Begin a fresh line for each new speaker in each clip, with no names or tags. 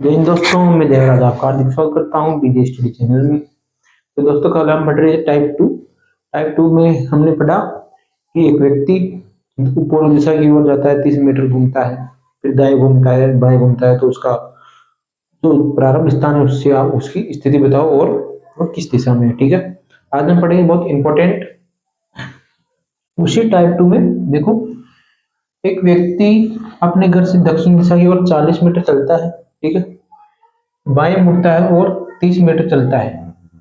जय हिंद दोस्तों, मैं देवराज आपका हार्दिक स्वागत करता हूँ बीजे स्टडी चैनल में। तो दोस्तों, कल हम पढ़ रहे हैं टाइप टू में हमने पढ़ा कि एक व्यक्ति पूर्व दिशा की ओर जाता है, 30 मीटर घूमता है, फिर दाएं घूमता है, बाएं घूमता है, तो उसका जो प्रारंभ स्थान है उससे आप उसकी स्थिति बताओ और वो किस दिशा में है। ठीक है, आज हम पढ़ेंगे बहुत इंपॉर्टेंट। उसी टाइप 2 में देखो, एक व्यक्ति अपने घर से दक्षिण दिशा की ओर 40 मीटर चलता है। ठीक है, बाएं मुड़ता है और 30 मीटर चलता है।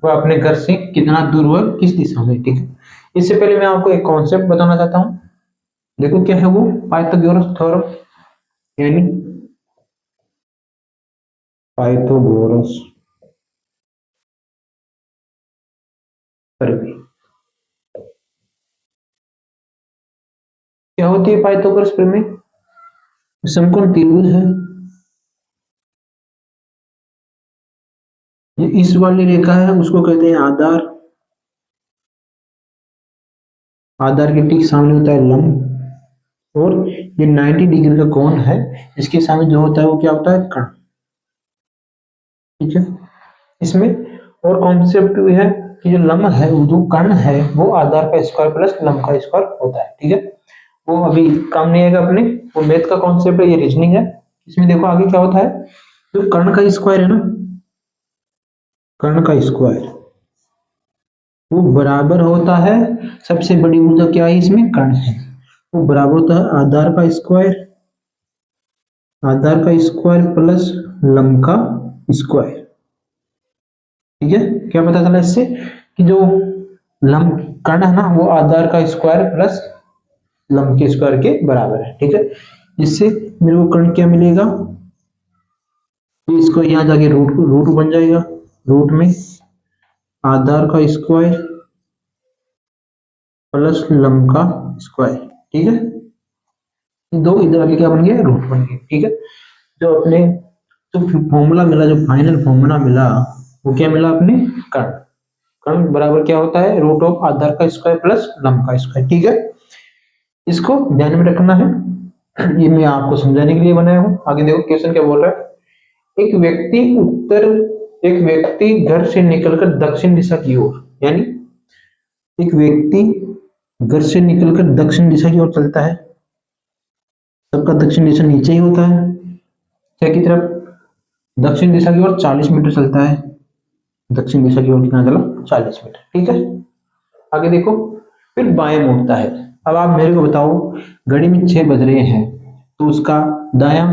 वह अपने घर से कितना दूर हुआ, किस दिशा में। ठीक है, इससे पहले मैं आपको एक कॉन्सेप्ट बताना चाहता हूँ। देखो क्या है वो, पाइथागोरस थ्योरम, यानी पाइथागोरस प्रमेय। क्या होती है पाइथागोरस प्रमेय? समकोण त्रिभुज है, ये इस वाली रेखा है उसको कहते हैं आधार। आधार के ठीक सामने होता है लंब, और ये 90 डिग्री का कोण है, इसके सामने जो होता है वो क्या होता है, कर्ण। ठीक है, इसमें और कॉन्सेप्ट भी है कि जो लंब है, वो जो कर्ण है, वो आधार का स्क्वायर प्लस लंब का स्क्वायर होता है। ठीक है, वो अभी काम नहीं आएगा अपने, वो मैथ का कॉन्सेप्ट है, ये रीजनिंग है। इसमें देखो आगे क्या होता है, जो कर्ण का स्क्वायर है ना, कर्ण का स्क्वायर वो बराबर होता है, सबसे बड़ी भुजा क्या है इसमें, कर्ण है, वो बराबर होता है आधार का स्क्वायर, आधार का स्क्वायर प्लस लंब का स्क्वायर। ठीक है, क्या पता चला इससे कि जो लंब कर्ण है ना, वो आधार का स्क्वायर प्लस लंब के स्क्वायर के बराबर है। ठीक है, इससे मेरे को कर्ण क्या मिलेगा, तो इसको यहाँ जाके रूट रूट बन जाएगा, रूट में आधार का स्क्वायर प्लस लंब का स्क्वायर। ठीक है, दो इधर आगे क्या बन गया, रूट बन गया। ठीक है, जो अपने जो फॉर्मूला मिला, जो फाइनल फॉर्मूला मिला, वो क्या मिला अपने, कर्ण। कर्ण बराबर क्या होता है, रूट ऑफ आधार का स्क्वायर प्लस लंब का स्क्वायर। ठीक है, इसको ध्यान में रखना है, ये मैं आपको समझाने के लिए बनाया हूँ। आगे देखो क्वेश्चन क्या बोल रहा है, एक व्यक्ति घर से निकलकर दक्षिण दिशा की ओर, यानी एक व्यक्ति घर से निकलकर दक्षिण दिशा की ओर चलता है। सबका दक्षिण दिशा नीचे ही होता है, क्या की तरफ, दक्षिण दिशा की ओर 40 मीटर चलता है। दक्षिण दिशा की ओर कितना चला, 40 मीटर। ठीक है, आगे देखो, फिर बाएं मुड़ता है। अब आप मेरे को बताओ, घड़ी में 6 बज रहे हैं, तो उसका दायां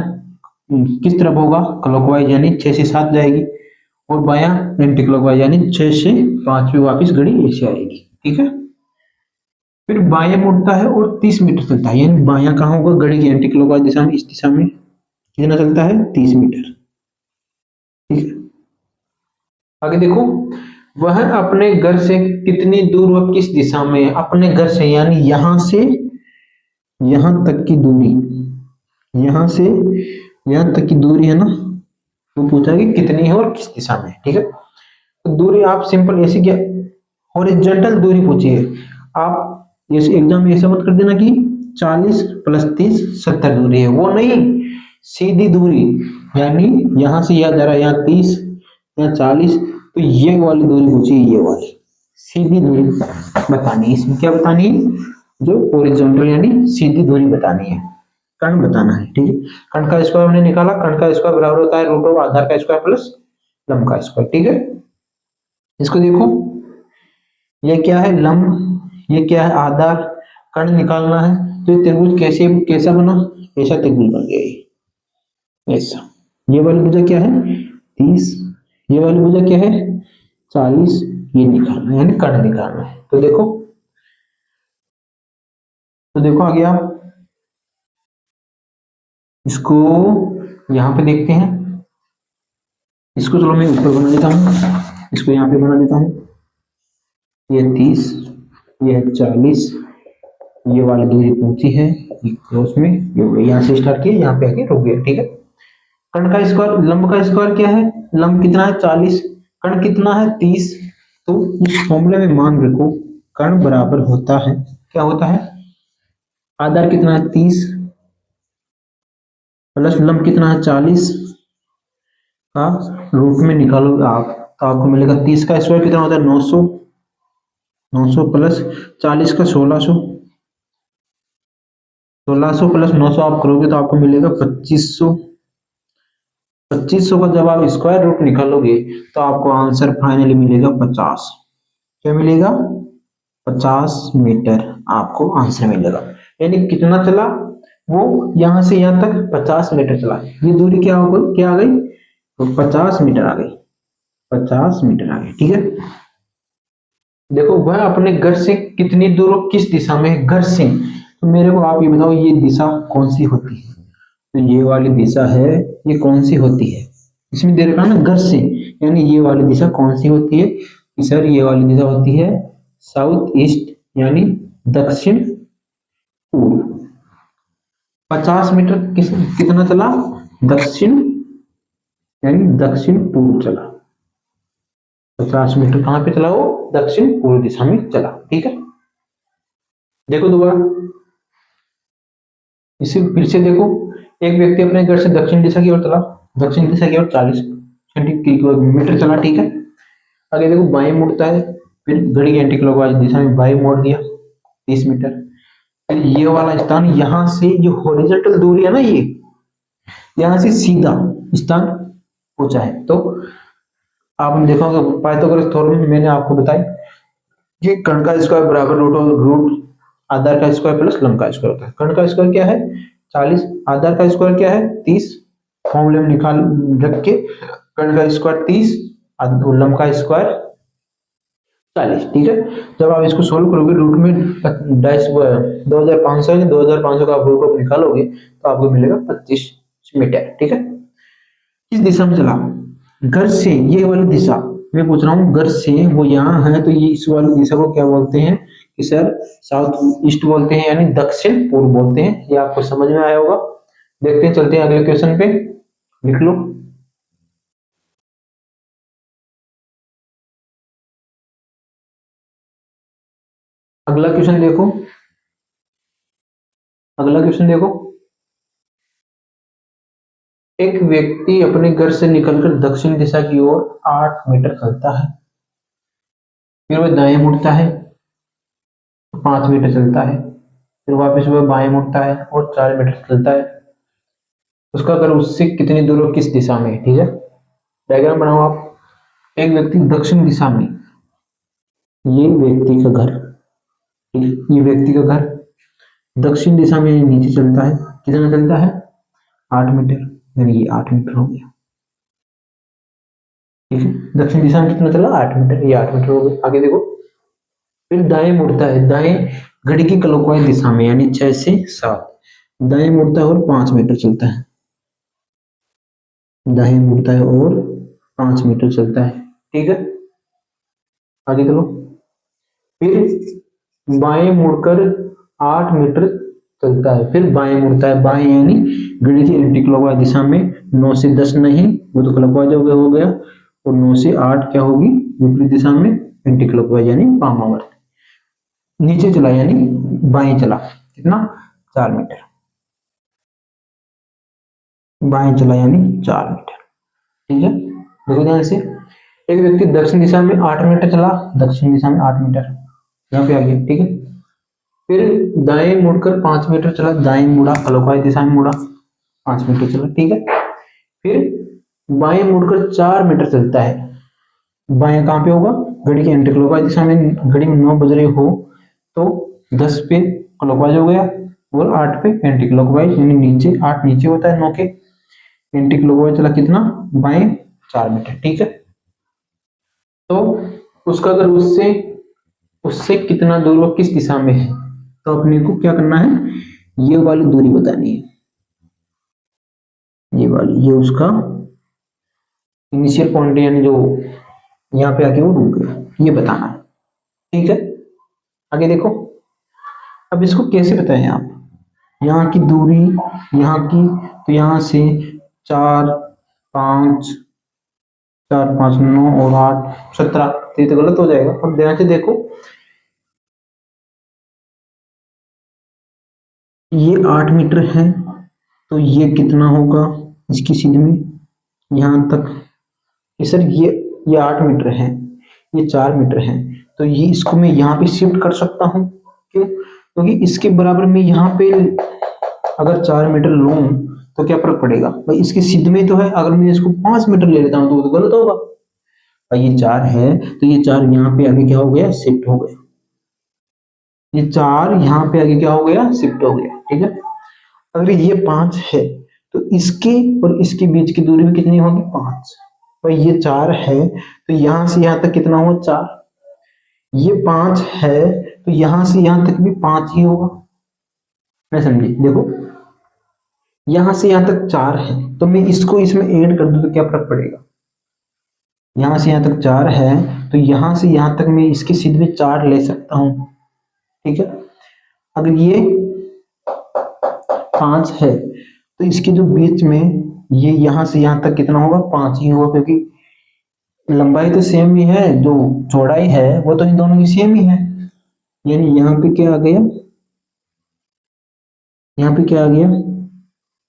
किस तरफ होगा, क्लॉकवाइज, यानी 6 से 7 जाएगी, और बायां एंटी क्लॉकवाइज, यानी 6 से 5 पे वापस घड़ी ऐसे आएगी। ठीक है, फिर बायां मुड़ता है और 30 मीटर चलता है, यानी बायां कहाँ होगा, घड़ी की एंटी क्लॉकवाइज दिशा में, इस दिशा में कितना चलता है, 30 मीटर। ठीक है, आगे देखो, वह अपने घर से कितनी दूर व किस दिशा में है। अपने घर से यानी यहां से यहां तक की दूरी, यहां से यहां तक की दूरी है ना, वो पूछा कि कितनी है और किस दिशा में। ठीक है, तो दूरी आप सिंपल ऐसे क्या, हॉरिजॉन्टल दूरी पूछी है। आप जैसे एग्जाम में ऐसा मत कर देना कि 40 प्लस 30 70 दूरी है, वो नहीं, सीधी दूरी, यानी यहां से यह जा रहा है, यहाँ 30 या 40, तो ये वाली दूरी पूछी, ये वाली सीधी दूरी बतानी है। इसमें क्या बतानी है, जो हॉरिजॉन्टल यानी सीधी दूरी बतानी है, कर्ण बताना है। ठीक है, कर्ण का स्क्वायर हमने निकाला, कर्ण का स्क्वायर बराबर होता है रूट ऑफ आधार का स्क्वायर प्लस लंब का स्क्वायर। ठीक है, इसको देखो, ये क्या है, लंब, ये क्या है, आधार, कर्ण निकालना है, तो ये त्रिभुज कैसे कैसा बना, ऐसा त्रिभुज बन गया ऐसा। ये वाली भुजा क्या है, 30, ये वाली भुजा क्या है, 40, ये निकालना है, यानी कर्ण निकालना है। तो देखो आगे आप इसको यहाँ पे देखते हैं, इसको चलो मैं ऊपर बना देता हूँ, इसको यहाँ पे बना देता हूँ, ये 30, ये 40, ये वाली दूरी पहुंची है, क्रॉस में ये यहाँ से स्टार्ट किया, यहाँ पे आके रुक गया। ठीक है, कर्ण का स्क्वायर, लंब का स्क्वायर क्या है, लंब कितना है, 40, कर्ण कितना है, 30। तो इस फॉर्मूले में मान रखो, कर्ण बराबर होता है, क्या होता है, आधार कितना है, 30 प्लस लंब कितना है, 40, का रूट में निकालोगे आप तो आपको मिलेगा 30 का स्क्वायर कितना होता है 900, 900 प्लस 40 का 1600, 1600 प्लस 900 आप करोगे तो आपको मिलेगा 2500। 2500 का जब आप स्क्वायर रूट निकालोगे तो आपको आंसर फाइनली मिलेगा 50। क्या मिलेगा? 50 मीटर आपको आंसर मिलेगा। यानी कितना चला वो, यहां से यहां तक 50 मीटर चला। ये दूरी क्या हो गई, क्या आ गई? तो 50 मीटर आ गई, 50 मीटर आ गई। ठीक है, देखो वह अपने घर से कितनी दूर और किस दिशा में है, घर से। तो मेरे को आप ये बताओ ये दिशा कौन सी होती है? तो ये वाली दिशा है, ये कौन सी होती है? इसमें दे रखा है ना घर से, यानी ये वाली दिशा कौन सी होती है? सर ये वाली दिशा होती है साउथ ईस्ट, यानी दक्षिण पूर्व। 50 मीटर कितना चला? दक्षिण, यानी दक्षिण पूर्व चला। 50 मीटर कहां पे चला? वो दक्षिण पूर्व दिशा में चला। ठीक है, देखो दोबारा इसे फिर से देखो। एक व्यक्ति अपने घर से दक्षिण दिशा की ओर चला, दक्षिण दिशा की ओर 40 मीटर चला। ठीक है, आगे देखो बाएं मुड़ता है, फिर घड़ी की एंटी क्लॉकवाइज दिशा में बाएं मोड़ दिया 30 मीटर। फिर ये वाला स्थान, यहां से जो हॉरिजॉन्टल दूरी है ना, ये यहां से सीधा स्थान पूछा है। तो आपने देखा होगा पाइथागोरस थ्योरम मैंने आपको बताई, ये कर्ण का स्क्वायर बराबर रूट आधार का स्क्वायर प्लस लंब का स्क्वायर होता है। कर्ण का स्क्वायर क्या है? 40, आधार का स्क्वायर क्या है? 30। फॉर्मूले में निकाल रख के कर्ण का स्क्वायर 30, लंब का स्क्वायर 40। ठीक है, जब आप इसको सोल्व करोगे रूट में डैश 2500 है, 2500 का आप रूट ऑफ निकालोगे तो आपको मिलेगा 25 मीटर। ठीक है, किस दिशा में चला? घर से, ये वाली दिशा मैं पूछ रहा हूँ, घर से वो यहाँ है तो ये इस वाली दिशा को क्या बोलते हैं? कि सर साउथ ईस्ट बोलते हैं, यानी दक्षिण पूर्व बोलते हैं। ये आपको समझ में आया होगा। देखते हैं, चलते हैं अगले क्वेश्चन पे, लिख लो। अगला क्वेश्चन देखो, अगला क्वेश्चन देखो। एक व्यक्ति अपने घर से निकलकर दक्षिण दिशा की ओर 8 मीटर चलता है, फिर वह दाएं मुड़ता है, 5 मीटर चलता है, फिर वापस वह बाएं मुड़ता है और 4 मीटर चलता है। उसका घर उससे कितनी दूर और किस दिशा में है? ठीक है, डायग्राम बनाओ आप। एक व्यक्ति दक्षिण दिशा में, ये व्यक्ति का घर, ये व्यक्ति का घर दक्षिण दिशा में नीचे चलता है, कितना चलता है? 8 मीटर, यानी ये 8 मीटर हो गया। ठीक है, दक्षिण दिशा में कितना चला? 8 मीटर, ये 8 मीटर हो गया। आगे देखो, फिर दाएं मुड़ता है, दाएं घड़ी की क्लॉकवाइज दिशा में, यानी 6 से 7 दाएं मुड़ता है और 5 मीटर चलता है, दाएं मुड़ता है और 5 मीटर चलता है। ठीक है, आगे चलो। फिर बाएं मुड़कर 8 मीटर चलता है, फिर बाएं मुड़ता है, बाएं यानी घड़ी की एंटी क्लॉकवाइज दिशा में। 9 से 10 नहीं, वो तो क्लॉकवाइज हो गया, और 9 से 8 क्या होगी? विपरीत दिशा में, एंटी क्लॉकवाइज यानी वामावर्त। नीचे चला यानी बाएं चला, कितना? 4 मीटर, बाएं चला यानी 4 मीटर। ठीक है, देखो ध्यान से। एक व्यक्ति दक्षिण दिशा में 8 मीटर चला, दक्षिण दिशा में 8 मीटर, यहाँ पे आ गया। ठीक है, फिर दाएं मुड़कर 5 मीटर चला, दाएं मुड़ा, क्लॉकवाइज दिशा में मुड़ा, 5 मीटर चला। ठीक है, फिर बाएं मुड़कर 4 मीटर चलता है। बाएं कहाँ पे होगा? घड़ी के एंटी क्लॉकवाइज दिशा में। घड़ी में 9 बज रहे हो तो 10 पे क्लॉकवाइज हो गया और 8 पे एंटी क्लॉकवाइज, यानी नीचे 8 नीचे होता है 9 के, एंटी क्लॉकवाइज चला कितना? बाएं 4 मीटर। ठीक है, तो उसका अगर उससे उससे कितना दूर वो किस दिशा में है, तो अपने को क्या करना है? ये वाली दूरी बतानी है, ये वाली, ये उसका इनिशियल पॉइंट, यानी जो यहाँ पे आके वो रुक गया, ये बताना है। ठीक है, आगे देखो। अब इसको कैसे बताएं आप? यहाँ की दूरी, यहाँ की, तो यहाँ से 4 5 4 5 9 और 8 17, तो ये तो गलत हो जाएगा। अब ध्यान से देखो, ये 8 मीटर है तो ये कितना होगा इसकी सीध में, यहाँ तक कि सर ये 8 मीटर है, ये 4 मीटर है, तो ये इसको मैं यहाँ पे शिफ्ट कर सकता हूँ। क्यों? क्योंकि इसके बराबर में यहाँ पे अगर 4 मीटर लूं तो क्या फर्क पड़ेगा भाई, इसके सिद्ध में तो है। अगर मैं इसको 5 मीटर ले लेता हूँ तो वो तो गलत होगा भाई। ये 4 है तो ये 4 यहाँ पे आगे क्या हो गया, शिफ्ट हो गया। ये 4 यहाँ पे आगे क्या हो गया, शिफ्ट हो गया। ठीक है, अगर ये 5 है तो इसके और इसके बीच की दूरी भी कितनी होगी, 5। भाई ये 4 है तो यहां से यहां तक कितना हुआ, 4। ये 5 है तो यहां से यहां तक भी 5 ही होगा। मैं समझी, देखो यहां से यहां तक 4 है तो मैं इसको इसमें ऐड कर दूं तो क्या फर्क पड़ेगा। यहां से यहां तक 4 है तो यहां से यहां तक मैं इसके सीधे में 4 ले सकता हूं। ठीक है, अगर ये 5 है तो इसके जो बीच में ये यहां से यहां तक कितना होगा, 5 ही होगा, क्योंकि लंबाई तो सेम ही है, जो चौड़ाई है वो तो इन दोनों की सेम ही है। यानी यहाँ पे क्या आ गया, यहाँ पे क्या आ गया,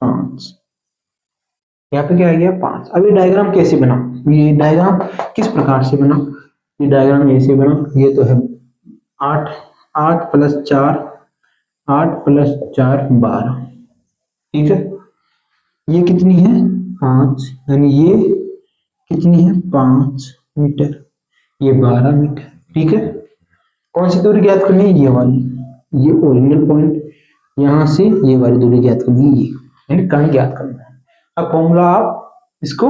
5। यहाँ पे क्या आ गया, 5। अब ये डायग्राम कैसे बना, ये डायग्राम किस प्रकार से बना, ये डायग्राम ऐसे बना। ये तो है 8, 8 प्लस 4, 8 प्लस 4 12। ठीक है, ये कितनी है, 5, यानी ये कितनी है, 5 मीटर, ये 12 मीटर। ठीक है, कौन सी दूरी ज्ञात करनी है, ये वाली, ये ओरिजिनल पॉइंट, यहां से ये वाली दूरी ज्ञात करनी है, ये यानी कर्ण ज्ञात करना है। अब फॉर्मूला आप इसको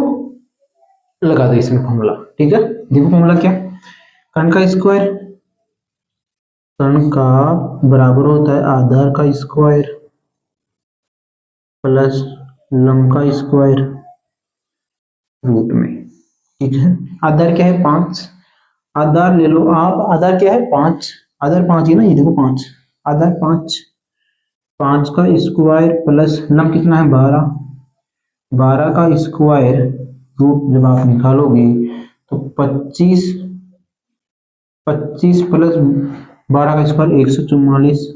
लगा दो इसमें फॉर्मूला। ठीक है, देखो फॉर्मूला क्या, कर्ण का स्क्वायर, कर्ण का बराबर होता है आधार का स्क्वायर प्लस लंब का स्क्वायर रूट में। ठीक है, आधार क्या है, 5। आधार ले लो आप, आधार क्या है, 5, आधार 5 है ना, ये देखो 5, आधार 5, 5 का स्क्वायर प्लस लंब कितना है, 12, 12 का स्क्वायर रूट जब आप निकालोगे तो 25, 25 प्लस 12 का स्क्वायर 144।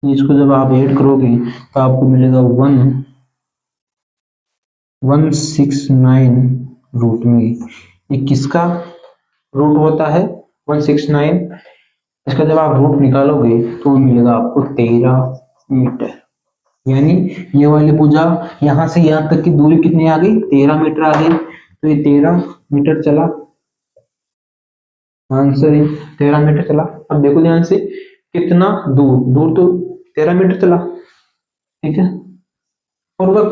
इसको जब आप ऐड करोगे तो आपको मिलेगा 169 रूट में। ये किसका रूट होता है, 169। इसका जब आप रूट निकालोगे तो मिलेगा आपको 13 मीटर। यानी ये वाली भुजा यहां से यहां तक की दूरी कितनी आ गई, 13 मीटर आ गई। तो ये 13 मीटर चला, आंसर है 13 मीटर चला। अब देखो ध्यान से, कितना दूर, दूर तो 13 मीटर चला। ठीक है, और वह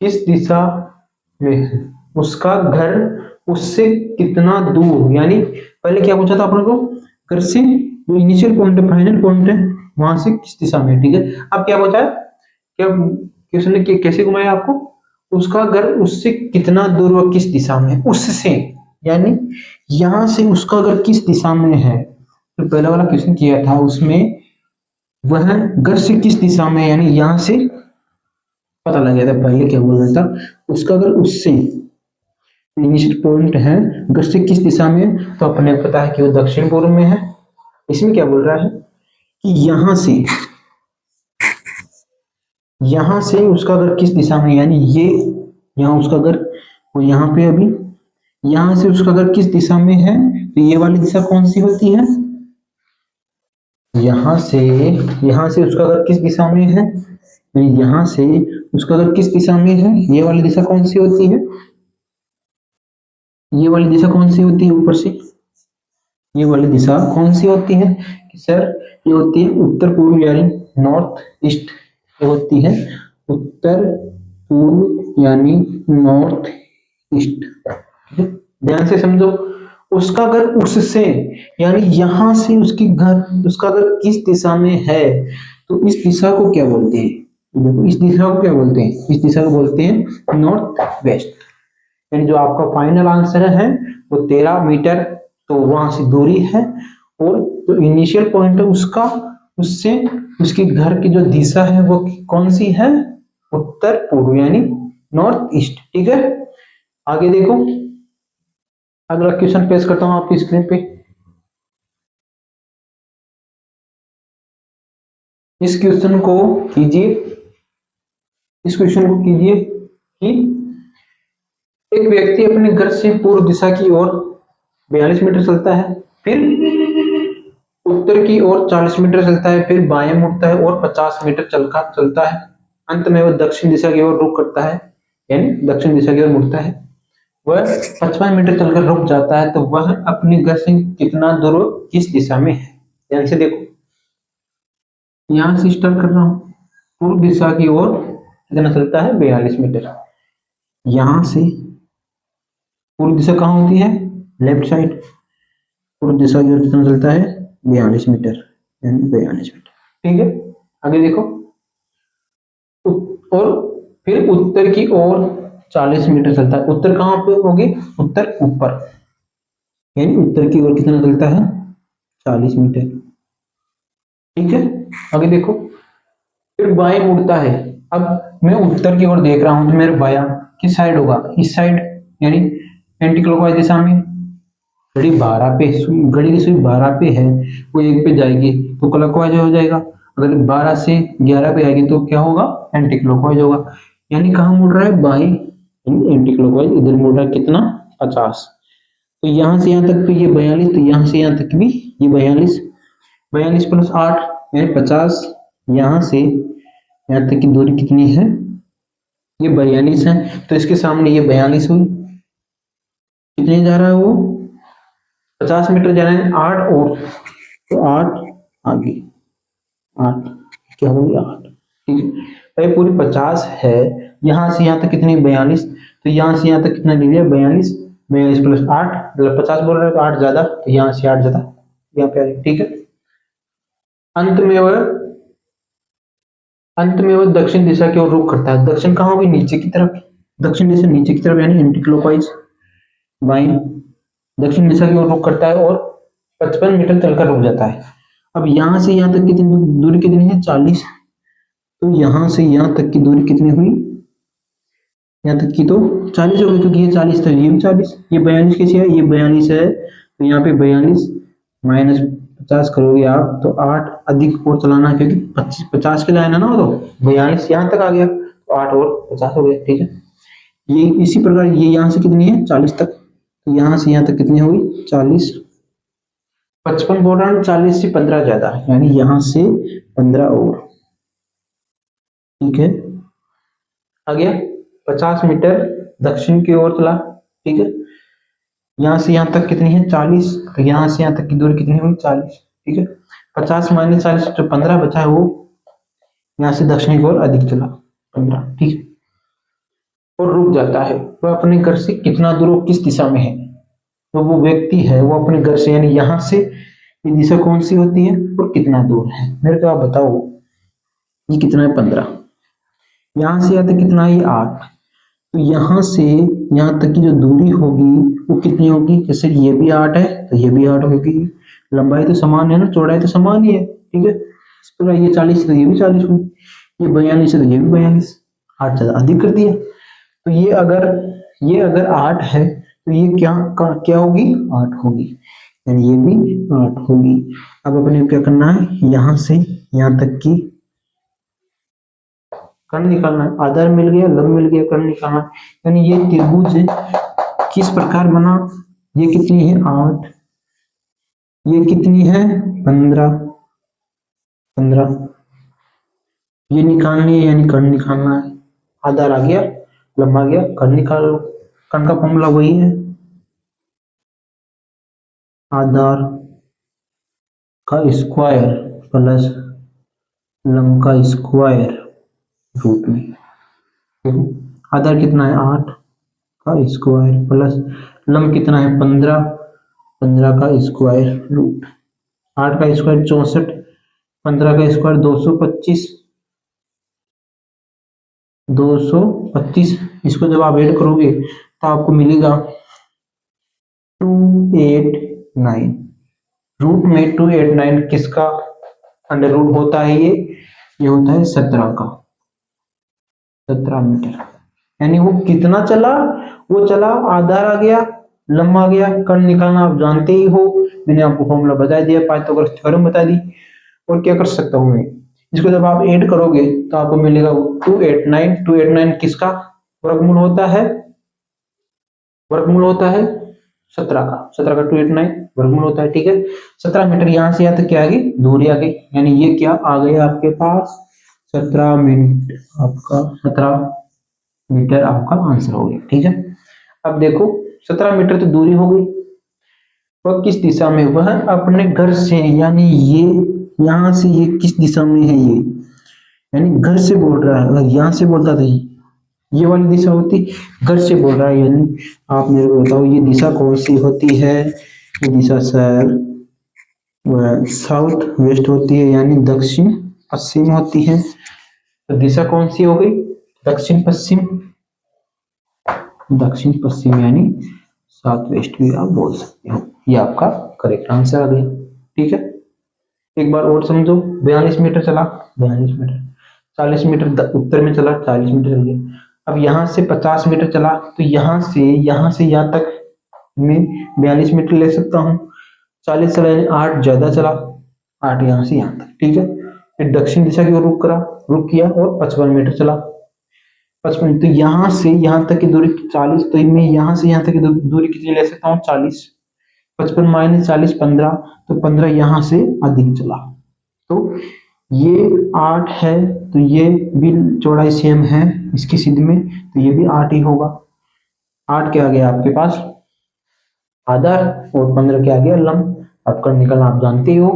किस दिशा में है, उसका घर उससे कितना दूर, यानी पहले क्या पूछा था अपन को, घर से जो इनिशियल पॉइंट है, फाइनल पॉइंट है, वहां से किस दिशा में। ठीक है, अब क्या पूछा है, क्या क्वेश्चन ने कैसे घुमाया आपको, उसका घर उससे कितना दूर व किस दिशा में, उससे यानी यहां से उसका घर किस दिशा में है। तो पहला वाला क्वेश्चन किया था उसमें वह घर से किस दिशा में, यानी यहां से पता लग गया था। पहले क्या बोल रहा था, उसका घर उससे इनिशियल पॉइंट है, घर से किस दिशा में, तो अपने को पता है कि वो दक्षिण पूर्व में है। इसमें क्या बोल रहा है कि यहां से उसका घर किस दिशा में, यानी ये यहाँ उसका घर, वो यहाँ पे अभी, यहां से उसका घर किस दिशा में है, तो ये वाली दिशा कौन सी होती है, यहां से उसका घर किस दिशा में है, यहां से उसका घर किस दिशा में है, ये वाली दिशा कौन सी होती है, ये वाली दिशा कौन सी होती है, ऊपर से ये वाली दिशा कौन सी होती है, कि सर ये होती है उत्तर पूर्व, यानी नॉर्थ ईस्ट। ये होती है उत्तर पूर्व यानी नॉर्थ ईस्ट। ध्यान से समझो, उसका घर उससे, यानी यहां से उसका घर किस दिशा में है, तो इस दिशा को क्या बोलते हैं, देखो इस दिशा को क्या बोलते हैं, इस दिशा को बोलते हैं नॉर्थ वेस्ट। यानी जो आपका फाइनल आंसर है वो 13 मीटर, तो वहां से दूरी है, और जो इनिशियल पॉइंट है उसका उससे उसके घर की जो दिशा है वो कौन सी है, उत्तर पूर्व यानी नॉर्थ ईस्ट। ठीक है, आगे देखो, अगला क्वेश्चन पेश करता हूं आपकी स्क्रीन पे। इस क्वेश्चन को कीजिए, इस क्वेश्चन को कीजिए कि एक व्यक्ति अपने घर से पूर्व दिशा की ओर 42 मीटर चलता है, फिर उत्तर की ओर 40 मीटर चलता है, फिर बाएं मुड़ता है और 50 मीटर चलता है। अंत में वह दक्षिण दिशा की ओर रुख करता है, यानी दक्षिण दिशा की ओर मुड़ता है। वह 55 मीटर चलकर रुक जाता है, तो वह अपने घर से कितना दूर किस दिशा में है? ध्यान से देखो, यहां से स्टार्ट कर रहा हूं, पूर्व दिशा की ओर कितना चलता है? 42 मीटर। यहां से पूर्व दिशा कहाँ होती है? Left side. पूर्व दिशा की ओर कितना चलता है? 42 मीटर, यानी 42 मीटर। ठीक है, आगे देखो। और फिर उत्तर की ओर 40 मीटर चलता है। उत्तर कहाँ पे होगी? उत्तर ऊपर, यानी उत्तर की ओर कितना चलता है? 40 मीटर। ठीक है, आगे देखो। फिर बाएं मुड़ता है। अब मैं उत्तर की ओर देख रहा हूं, तो मेरा बायां किस साइड होगा? इस साइड, यानी एंटी क्लॉकवाइज दिशा में। घड़ी 12 पे, घड़ी की सुई 12 पे है, वो 1 पे जाएगी तो क्लॉकवाइज हो जाएगा। अगर 12 से 11 पे आएगी तो क्या होगा? एंटी क्लॉकवाइज होगा। यानी कहाँ मुड़ रहा है? बाएं, एंटी क्लॉकवाइज। इधर मुड़ रहा है कितना? 50। तो यहाँ से यहाँ तक तो ये 42, तो यहाँ से यहाँ तक भी ये 42। 42 प्लस 8 यानी 50। यहाँ से यहाँ तक की दूरी कितनी है? ये 42 है, तो इसके सामने ये 42 हुई। कितने जा रहा है वो? 50 मीटर जा रहा है, 8 और, तो 8 आगे, 8 क्या हो गया? 8। ठीक है भाई, पूरी 50 है। यहाँ से यहाँ तक कितनी? 42। तो यहाँ से यहाँ तक कितना ले लिया? 42। 42 प्लस 8 मतलब 50 बोल रहे हैं, तो 8 ज्यादा, तो यहाँ से 8 ज्यादा यहाँ पे आ गया। ठीक है, अंत में वह दक्षिण दिशा की ओर रुख करता है। दक्षिण कहाँ होगी? नीचे की तरफ। दक्षिण दिशा नीचे की तरफ, यानी एंटी क्लॉकवाइज, बाएं। दक्षिण दिशा की ओर रुख करता है और 55 मीटर चलकर रुक जाता है। अब यहाँ से यहाँ तक कितनी दूरी कितनी है? 40। तो यहाँ से यहाँ तक की दूरी कितनी हुई? यहाँ तक की तो 40 हो गई, क्योंकि ये 40 था, ये भी 40। ये 42 कैसे है? ये 42 है, तो यहाँ पे 42 माइनस 50 करोगे आप, तो 8 अधिक और चलाना है, क्योंकि 50 के लाइन है ना, तो 42 यहाँ तक आ गया, तो 8 और 50 हो गया। ठीक है, ये इसी प्रकार ये यहाँ से कितनी है? 40 तक। तो यहाँ से यहाँ तक कितनी हुई? 40। 55 बोल रहा हूँ, 40 से 15 ज्यादा, यानी यहाँ से 15 और। ठीक है, आ गया। 50 मीटर दक्षिण की ओर चला। ठीक है, यहाँ से यहाँ तक कितनी है? 40। तो यहाँ से यहाँ तक की दूरी कितनी हुई? 40। ठीक है, 50 माइनस 40 जो 15 बचा है, वो यहाँ से दक्षिण की ओर अधिक चला, 15। ठीक है, और रुक जाता है। वह अपने घर से कितना दूर, किस दिशा में है? तो वो व्यक्ति है, वो अपने घर से, यानी यहाँ से ये दिशा कौन सी होती है और कितना दूर है? मेरे को आप बताओ, ये कितना है? 15। यहाँ से यहाँ तक कितना है? 8। तो यहाँ से यहाँ तक की जो दूरी होगी वो कितनी होगी? जैसे ये भी 8 है, तो ये भी 8 होगी। लंबाई तो समान है ना, चौड़ाई तो समान ही है। ठीक है, इस प्रकार ये 40 तो ये भी 40 हुई, ये 42 है तो ये भी 42, 8 ज्यादा अधिक कर दिया। तो ये अगर 8 है, तो ये क्या होगी? 8 होगी, यानी ये भी 8 होगी। अब अपने क्या करना है? यहाँ से यहाँ तक की कर्ण निकालना है। आधार मिल गया, लंब मिल गया, कर्ण निकालना है। यानी ये त्रिभुज किस प्रकार बना? ये कितनी है? 8। ये कितनी है? 15। 15 ये निकालनी है, यानी कर्ण निकालना है। आधार आ गया, लंब आ गया, कर्ण निकाल लो। कर्ण का फॉर्मूला वही है, आधार का स्क्वायर प्लस लंब का स्क्वायर रूट में। आधार कितना है? 8 का स्क्वायर प्लस लंब कितना है? 15। 15 का स्क्वायर रूट। 8 का स्क्वायर 64, 15 का स्क्वायर 225। 225 इसको जब आप ऐड करोगे तो आपको मिलेगा 289। रूट में 289 किसका अंडर रूट होता है? ये होता है 17 का, 17 मीटर। यानी वो कितना चला? वो चला, आधार आ गया, लंब आ गया, कर्ण निकालना आप जानते ही हो, मैंने आपको फॉर्मूला बता दिया, पाइथागोरस थ्योरम बता दी। और क्या कर सकता हूं मैं? इसको जब आप ऐड करोगे तो आपको मिलेगा 289। 289 किसका वर्गमूल होता है? वर्गमूल होता है 17 का, 17 का 289 वर्गमूल होता है, ठीक है। 17 मीटर यहाँ से यहाँ तक क्या आ गई, दूरी आ गई, यानी ये क्या आ गया आपके पास 17 मिनट, आपका 17 मीटर आपका आंसर हो गया, ठीक है। अब देखो 17 मीटर तो दूरी हो गई, वह किस दिशा में, वह अपने घर से, यानी ये यहाँ से ये किस दिशा में है, ये यानी घर से बोल रहा है। अगर यहाँ से बोलता था ये वाली दिशा होती, घर से बोल रहा है, यानी आप मेरे को बताओ ये दिशा कौन सी होती है। ये दिशा सर साउथ वेस्ट होती है, यानी दक्षिण पश्चिम होती है। तो दिशा कौन सी हो गई, दक्षिण पश्चिम, दक्षिण पश्चिम यानी साउथ वेस्ट भी आप बोल सकते हो। ये आपका करेक्ट आंसर आ गया, ठीक है। एक बार और समझो, 42 मीटर चला, 42 मीटर, 40 मीटर उत्तर में चला, 40 मीटर चल गया। अब यहाँ से 50 मीटर चला, तो यहाँ से यहाँ तक मैं 42 मीटर ले सकता हूँ। 40 चला यानी 8 ज्यादा चला, 8 यहाँ से यहाँ तक, ठीक है। फिर दक्षिण दिशा की ओर रुक किया और 55 मीटर चला, 55, तो यहाँ से यहाँ तक की दूरी 40, तो मैं यहाँ से यहाँ तक की दूरी कितनी ले सकता हूँ 40, 55 माइनस 40 15, तो 15 यहाँ से अधिक चला, तो ये 8 है, तो ये भी चौड़ाई सेम है इसकी सिद्ध में, तो ये भी 8 ही होगा। 8 क्या आ गया आपके पास आधार, और 15 क्या आ गया लंब। आपका निकलना आप जानते ही हो,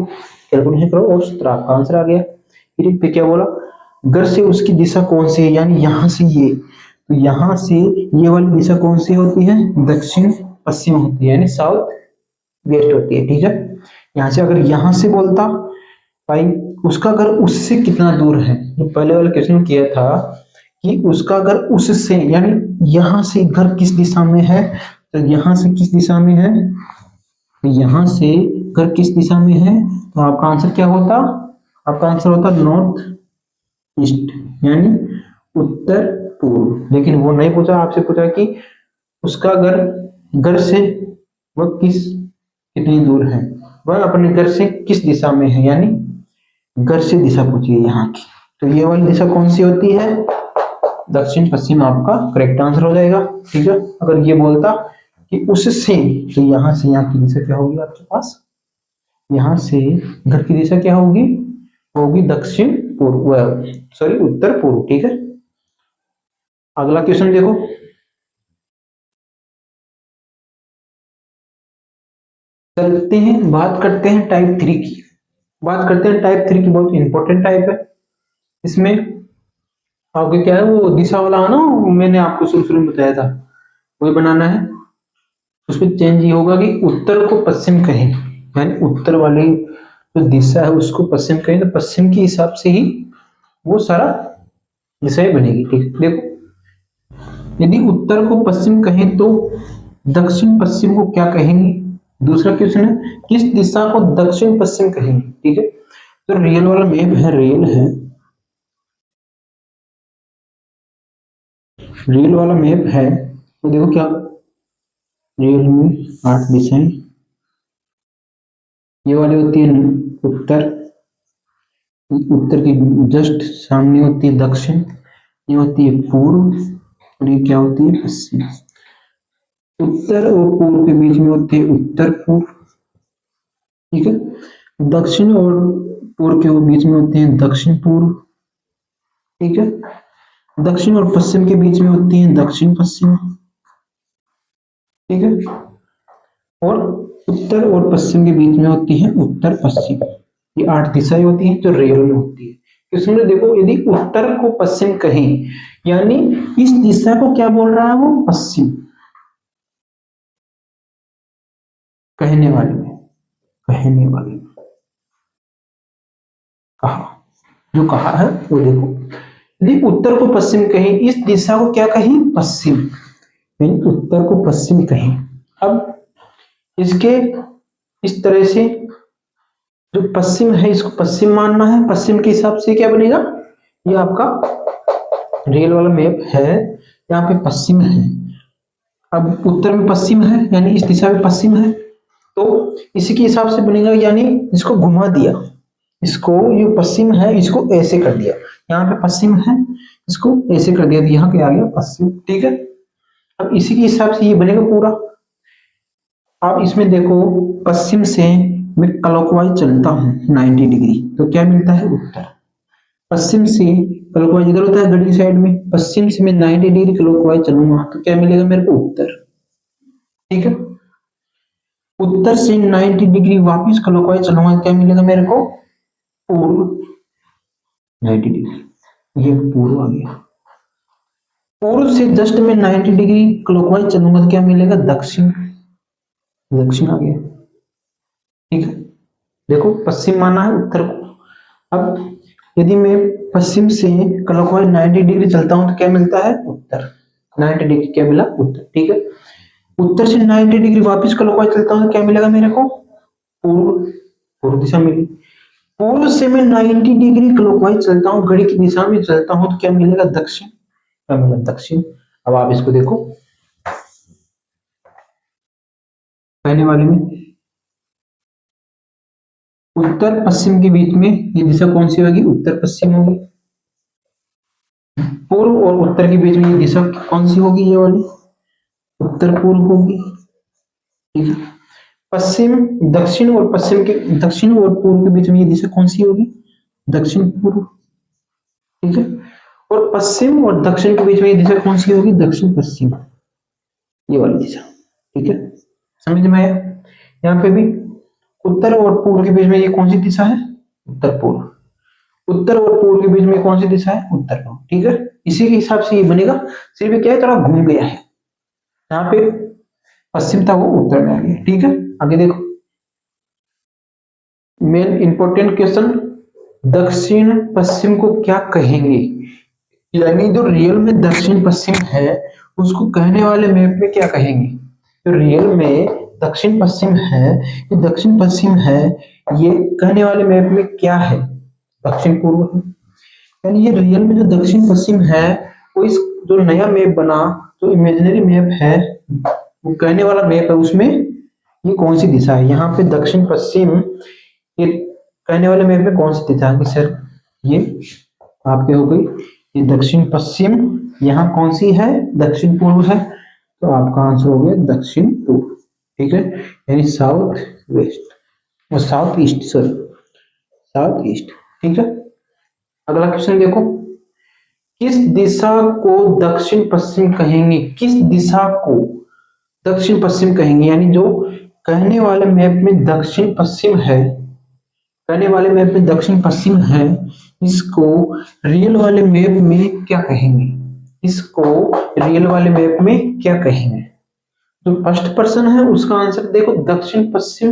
कैलकुलेशन करो और 17 आपका आंसर आ गया। फिर क्या बोला, घर से उसकी दिशा कौन सी है, यानी यहाँ से ये, तो यहाँ से ये वाली दिशा कौन सी होती है, दक्षिण पश्चिम होती है, यानी साउथ वेस्ट होती है, ठीक है। यहाँ से अगर यहाँ से बोलता भाई उसका घर उससे कितना दूर है, जो पहले वाले क्वेश्चन में किया था कि उसका घर उससे, यानी यहाँ से घर किस दिशा में है, तो यहाँ से किस दिशा में है, तो यहाँ से घर किस दिशा में है, तो आपका आंसर क्या होता, आपका आंसर होता नॉर्थ ईस्ट, यानी उत्तर पूर्व। लेकिन वो नहीं पूछा, आपसे पूछा कि उसका घर से वह कितनी दूर है, वह अपने घर से किस दिशा में है, यानी घर से दिशा पूछी है यहाँ की, तो ये वाली दिशा कौन सी होती है, दक्षिण पश्चिम आपका करेक्ट आंसर हो जाएगा, ठीक है। अगर ये बोलता कि उससे, तो यहाँ से यहाँ की दिशा क्या होगी आपके पास, यहाँ से घर की दिशा क्या होगी, होगी दक्षिण पूर्व, सॉरी उत्तर पूर्व, ठीक है। अगला क्वेश्चन देखो, चलते हैं बात करते हैं टाइप 3 की, बात करते हैं टाइप 3 की, बहुत इंपॉर्टेंट टाइप है। इसमें आपके क्या है, वो दिशा वाला है ना, मैंने आपको शुरू में बताया था, वही बनाना है। उसमें चेंज ये होगा कि उत्तर को पश्चिम कहें, यानी उत्तर वाली जो दिशा है उसको पश्चिम कहें, तो पश्चिम के हिसाब से ही वो सारा दिशा बनेगी, ठीक। देखो यदि उत्तर को पश्चिम कहें तो दक्षिण पश्चिम को क्या कहेंगे, दूसरा क्वेश्चन है किस दिशा को दक्षिण पश्चिम कहेंगे, ठीक है। तो रियल वाला मैप है, रियल वाला मैप है, तो देखो क्या, रियल में 8 दिशाएं, ये वाली होती है उत्तर, उत्तर की जस्ट सामने होती है दक्षिण, ये होती है पूर्व, और ये क्या होती है पश्चिम। उत्तर और पूर्व के बीच में होती है उत्तर पूर्व, ठीक है। दक्षिण और पूर्व के बीच में होते हैं दक्षिण पूर्व, ठीक है। दक्षिण और पश्चिम के बीच में होती है दक्षिण पश्चिम, ठीक है। और उत्तर और पश्चिम के बीच में होती है उत्तर पश्चिम। ये 8 दिशाएं होती हैं जो रियल में होती है। इसमें देखो यदि उत्तर को पश्चिम कहें, यानी इस दिशा को क्या बोल रहा है वो पश्चिम, कहने वाले में, कहने वाले में कहा, जो कहा है वो देखो, यदि उत्तर को पश्चिम कहें, इस दिशा को क्या कहें पश्चिम, यानी उत्तर को पश्चिम कहें। अब इसके इस तरह से जो पश्चिम है इसको पश्चिम मानना है, पश्चिम के हिसाब से क्या बनेगा, ये आपका रियल वाला मैप है, यहाँ पे पश्चिम है। अब उत्तर में पश्चिम है, यानी इस दिशा में पश्चिम है, तो इसी के हिसाब से बनेगा, यानी इसको घुमा दिया, इसको ये पश्चिम है इसको ऐसे कर दिया, यहाँ पे पश्चिम है इसको ऐसे कर दिया, तो यहाँ पे आ गया पश्चिम, ठीक है। अब इसी के हिसाब से ये बनेगा पूरा। आप इसमें देखो, पश्चिम से मैं क्लॉकवाइज चलता हूँ 90 डिग्री, तो क्या मिलता है? उत्तर। पश्चिम से क्लॉकवाइज इधर होता है घड़ी की साइड में, पश्चिम से मैं 90 डिग्री क्लॉकवाइज चलूंगा तो क्या मिलेगा मेरे को? उत्तर। ठीक है, उत्तर से 90 डिग्री वापस क्लॉकवाइज चलूंगा तो क्या मिलेगा मेरे को? पूर्व। 90 डिग्री, ये पूर्व आ गया। पूर्व से जस्ट मैं 90 डिग्री क्लॉकवाइज चलूंगा तो क्या मिलेगा? दक्षिण। दक्षिण आ गया। ठीक है, देखो पश्चिम माना है उत्तर को। अब यदि मैं पश्चिम से क्लॉकवाइज 90 डिग्री चलता हूं तो क्या मिलता है? उत्तर। 90 डिग्री क्या मिला? उत्तर। ठीक है, उत्तर से 90 डिग्री वापस क्लॉकवाइज चलता हूं तो क्या मिलेगा मेरे को? पूर्व। पूर्व दिशा मिली। पूर्व से मैं 90 डिग्री क्लॉकवाइज चलता हूं, घड़ी की दिशा में चलता हूं तो क्या मिलेगा? दक्षिण। क्या मिला? दक्षिण। अब आप इसको देखो, पहले वाले में उत्तर पश्चिम के बीच में ये दिशा कौन सी होगी? उत्तर पश्चिम होगी। पूर्व और उत्तर के बीच में ये दिशा कौन सी होगी? ये वाली उत्तर पूर्व होगी। ठीक है, पश्चिम दक्षिण और पश्चिम के दक्षिण और पूर्व के बीच में ये दिशा कौन सी होगी? दक्षिण पूर्व। ठीक है, और पश्चिम और दक्षिण के बीच में ये दिशा कौन सी होगी? दक्षिण पश्चिम, ये वाली दिशा। ठीक है, समझ में आया? यहाँ पे भी उत्तर और पूर्व के बीच में ये कौन सी दिशा है? उत्तर पूर्व। उत्तर और पूर्व के बीच में कौन सी दिशा है? उत्तर पूर्व। ठीक है, इसी के हिसाब से ये बनेगा। सिर्फ क्या है, थोड़ा घूम गया है, यहाँ पे पश्चिम था वो उत्तर में आ गया। ठीक है, आगे देखो, मेन इंपॉर्टेंट क्वेश्चन, दक्षिण पश्चिम को क्या कहेंगे? यानी जो रियल में दक्षिण पश्चिम है उसको कहने वाले मैप में क्या कहेंगे? जो रियल में दक्षिण पश्चिम है, ये दक्षिण पश्चिम है, ये कहने वाले मैप में क्या है? दक्षिण पूर्व है। यानी ये रियल में जो दक्षिण पश्चिम है वो इस जो नया मैप बना, जो इमेजिनरी मैप है, वो कहने वाला मैप है, उसमें ये कौन सी दिशा है? यहाँ पे दक्षिण पश्चिम, ये कहने वाले मैप में कौन सी दिशा है? सर ये आपके हो गई ये दक्षिण पश्चिम, यहाँ कौन सी है? दक्षिण पूर्व है, तो आपका आंसर हो गया दक्षिण पूर्व। ठीक है, यानी साउथ वेस्ट और south east, sorry south east. ठीक है, अगला क्वेश्चन देखो, किस दिशा को दक्षिण पश्चिम कहेंगे? किस दिशा को दक्षिण पश्चिम कहेंगे? यानी जो कहने वाले मैप में दक्षिण पश्चिम है, कहने वाले मैप में दक्षिण पश्चिम है, इसको रियल वाले मैप में क्या कहेंगे? इसको रियल वाले मैप में क्या कहेंगे? जो फर्स्ट पर्सन है उसका आंसर देखो, दक्षिण पश्चिम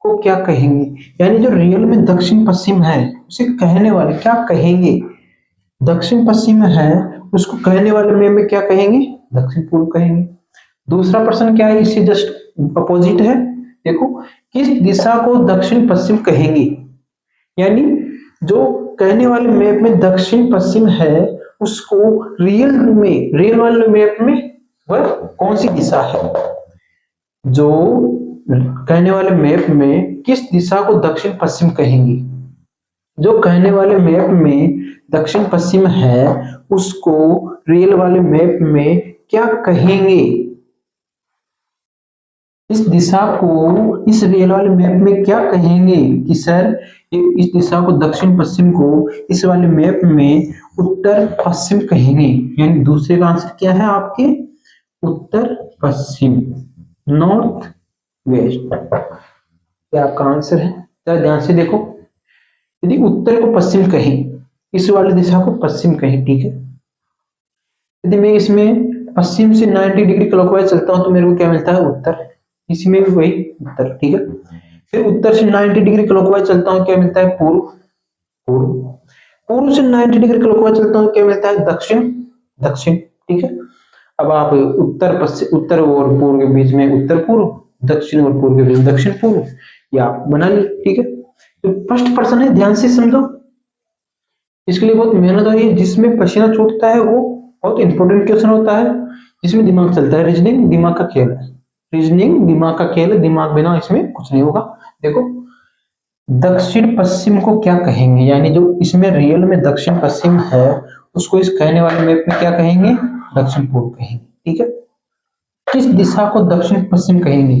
को क्या कहेंगे? यानी जो रियल में दक्षिण पश्चिम है उसे कहने वाले क्या कहेंगे? दक्षिण पश्चिम है उसको कहने वाले में क्या कहेंगे? दक्षिण पूर्व कहेंगे। दूसरा प्रश्न क्या है, इससे जस्ट अपोजिट है। देखो, किस दिशा को दक्षिण पश्चिम कहेंगे? यानी जो कहने वाले मैप में दक्षिण पश्चिम है उसको रियल वाले मैप में वह कौन सी दिशा है? जो कहने वाले मैप में किस दिशा को दक्षिण पश्चिम कहेंगे? जो कहने वाले मैप में दक्षिण पश्चिम है उसको रियल वाले मैप में क्या कहेंगे? इस दिशा को इस रियल वाले मैप में क्या कहेंगे कि सर इस दिशा को दक्षिण पश्चिम को इस वाले मैप में उत्तर पश्चिम कहेंगे। यानी दूसरे का आंसर क्या है आपके? उत्तर पश्चिम, नॉर्थ वेस्ट, क्या आपका आंसर है? जरा ध्यान से देखो, यदि उत्तर को पश्चिम कहें, इस वाली दिशा को पश्चिम कहें, ठीक है, यदि मैं इसमें पश्चिम से 90 डिग्री क्लॉकवाइज चलता हूं तो मेरे को क्या मिलता है? उत्तर। इसमें भी वही उत्तर। ठीक है, फिर उत्तर से 90 डिग्री क्लॉकवाइज चलता हूं क्या मिलता है? पूर्व। पूर्व। पूर्व से 90 डिग्री क्लॉकवाइज चलता हूं क्या मिलता है? दक्षिण। दक्षिण। ठीक है, अब आप उत्तर पश्चिम, उत्तर और पूर्व के बीच में उत्तर पूर्व, दक्षिण और पूर्व के बीच में दक्षिण पूर्व, ये आप बना ली। ठीक है, तो फर्स्ट पर्सन है, ध्यान से समझो, इसके लिए बहुत मेहनत हो रही है। जिसमें पसीना छूटता है वो बहुत इंपॉर्टेंट क्वेश्चन होता है, जिसमें दिमाग चलता है। रीजनिंग दिमाग का खेल है, रीजनिंग दिमाग का खेल है, दिमाग बिना इसमें कुछ नहीं होगा। देखो, दक्षिण पश्चिम को क्या कहेंगे? यानी जो इसमें रियल में दक्षिण पश्चिम है उसको इस कहने वाले मैप में क्या कहेंगे? दक्षिण पूर्व कहेंगे। ठीक है, किस दिशा को दक्षिण पश्चिम कहेंगे,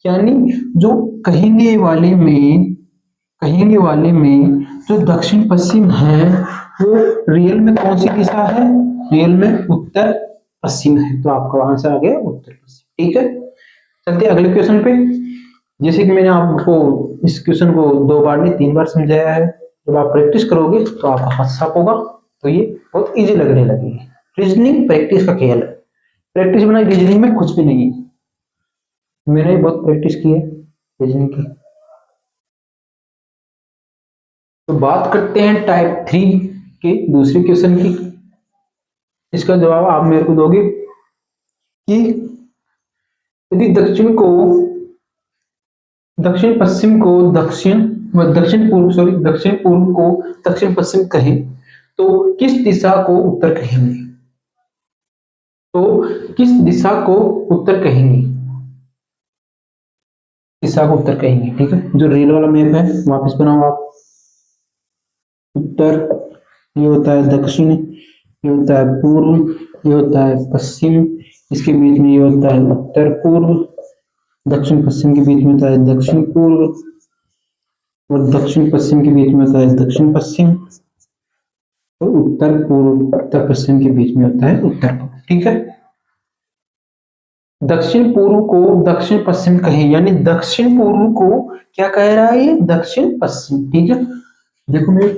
यानी जो कहेंगे वाले में जो दक्षिण पश्चिम है वो रियल में कौन सी दिशा है, रियल में उत्तर पश्चिम है। तो आपका आंसर आ गया उत्तर पश्चिम। ठीक है, चलते हैं अगले क्वेश्चन पे। जैसे कि मैंने आपको इस क्वेश्चन को 2 बार नहीं 3 बार समझाया है, जब आप प्रैक्टिस करोगे तो आपका हाथ साफ होगा, तो ये बहुत इजी लगने लगेगी। रीजनिंग प्रैक्टिस का खेल है, प्रैक्टिस बिना रीजनिंग में कुछ भी नहीं है। मैंने बहुत प्रैक्टिस की है रीजनिंग की। तो बात करते हैं टाइप 3 के दूसरे क्वेश्चन की। इसका जवाब आप मेरे को दोगे कि यदि दक्षिण पश्चिम को दक्षिण पूर्व को दक्षिण पश्चिम कहें तो किस दिशा को उत्तर कहेंगे, तो किस दिशा को उत्तर कहेंगे, दिशा को उत्तर कहेंगे। ठीक है, जो रेल वाला मैप है वापस बनाओ आप। उत्तर ये होता है दक्षिण, ये होता है पूर्व, ये होता है पश्चिम, इसके बीच में ये होता है उत्तर पूर्व, दक्षिण पश्चिम के बीच में होता है दक्षिण पूर्व, और दक्षिण पश्चिम के बीच में होता है दक्षिण पश्चिम, और उत्तर पूर्व उत्तर पश्चिम के बीच में होता है उत्तर पूर्व। ठीक है, दक्षिण पूर्व को दक्षिण पश्चिम कहें, यानी दक्षिण पूर्व को क्या कह रहा है, ये दक्षिण पश्चिम। ठीक है, देखो मैं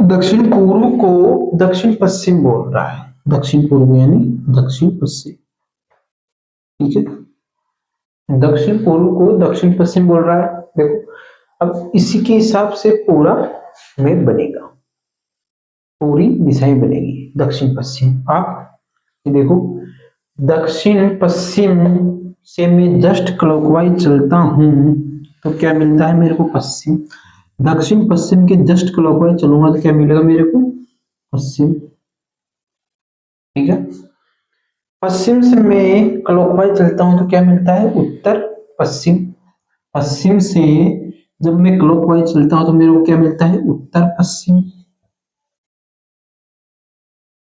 दक्षिण पूर्व को दक्षिण पश्चिम बोल रहा है, दक्षिण पूर्व यानी दक्षिण पश्चिम। ठीक है, दक्षिण पूर्व को दक्षिण पश्चिम बोल रहा है। देखो अब इसी के हिसाब से पूरा मैप बनेगा, पूरी दिशाएं बनेगी दक्षिण पश्चिम। आप ये देखो दक्षिण पश्चिम से मैं जस्ट क्लॉकवाइज चलता हूं तो क्या मिलता है मेरे को, पश्चिम। दक्षिण पश्चिम के जस्ट क्लॉकवाइज चलूंगा तो क्या मिलेगा मेरे को, पश्चिम। ठीक है, पश्चिम से मैं क्लॉकवाइज चलता हूं तो क्या मिलता है, उत्तर पश्चिम। पश्चिम से जब मैं क्लॉकवाइज चलता हूं तो मेरे को क्या मिलता है, उत्तर पश्चिम।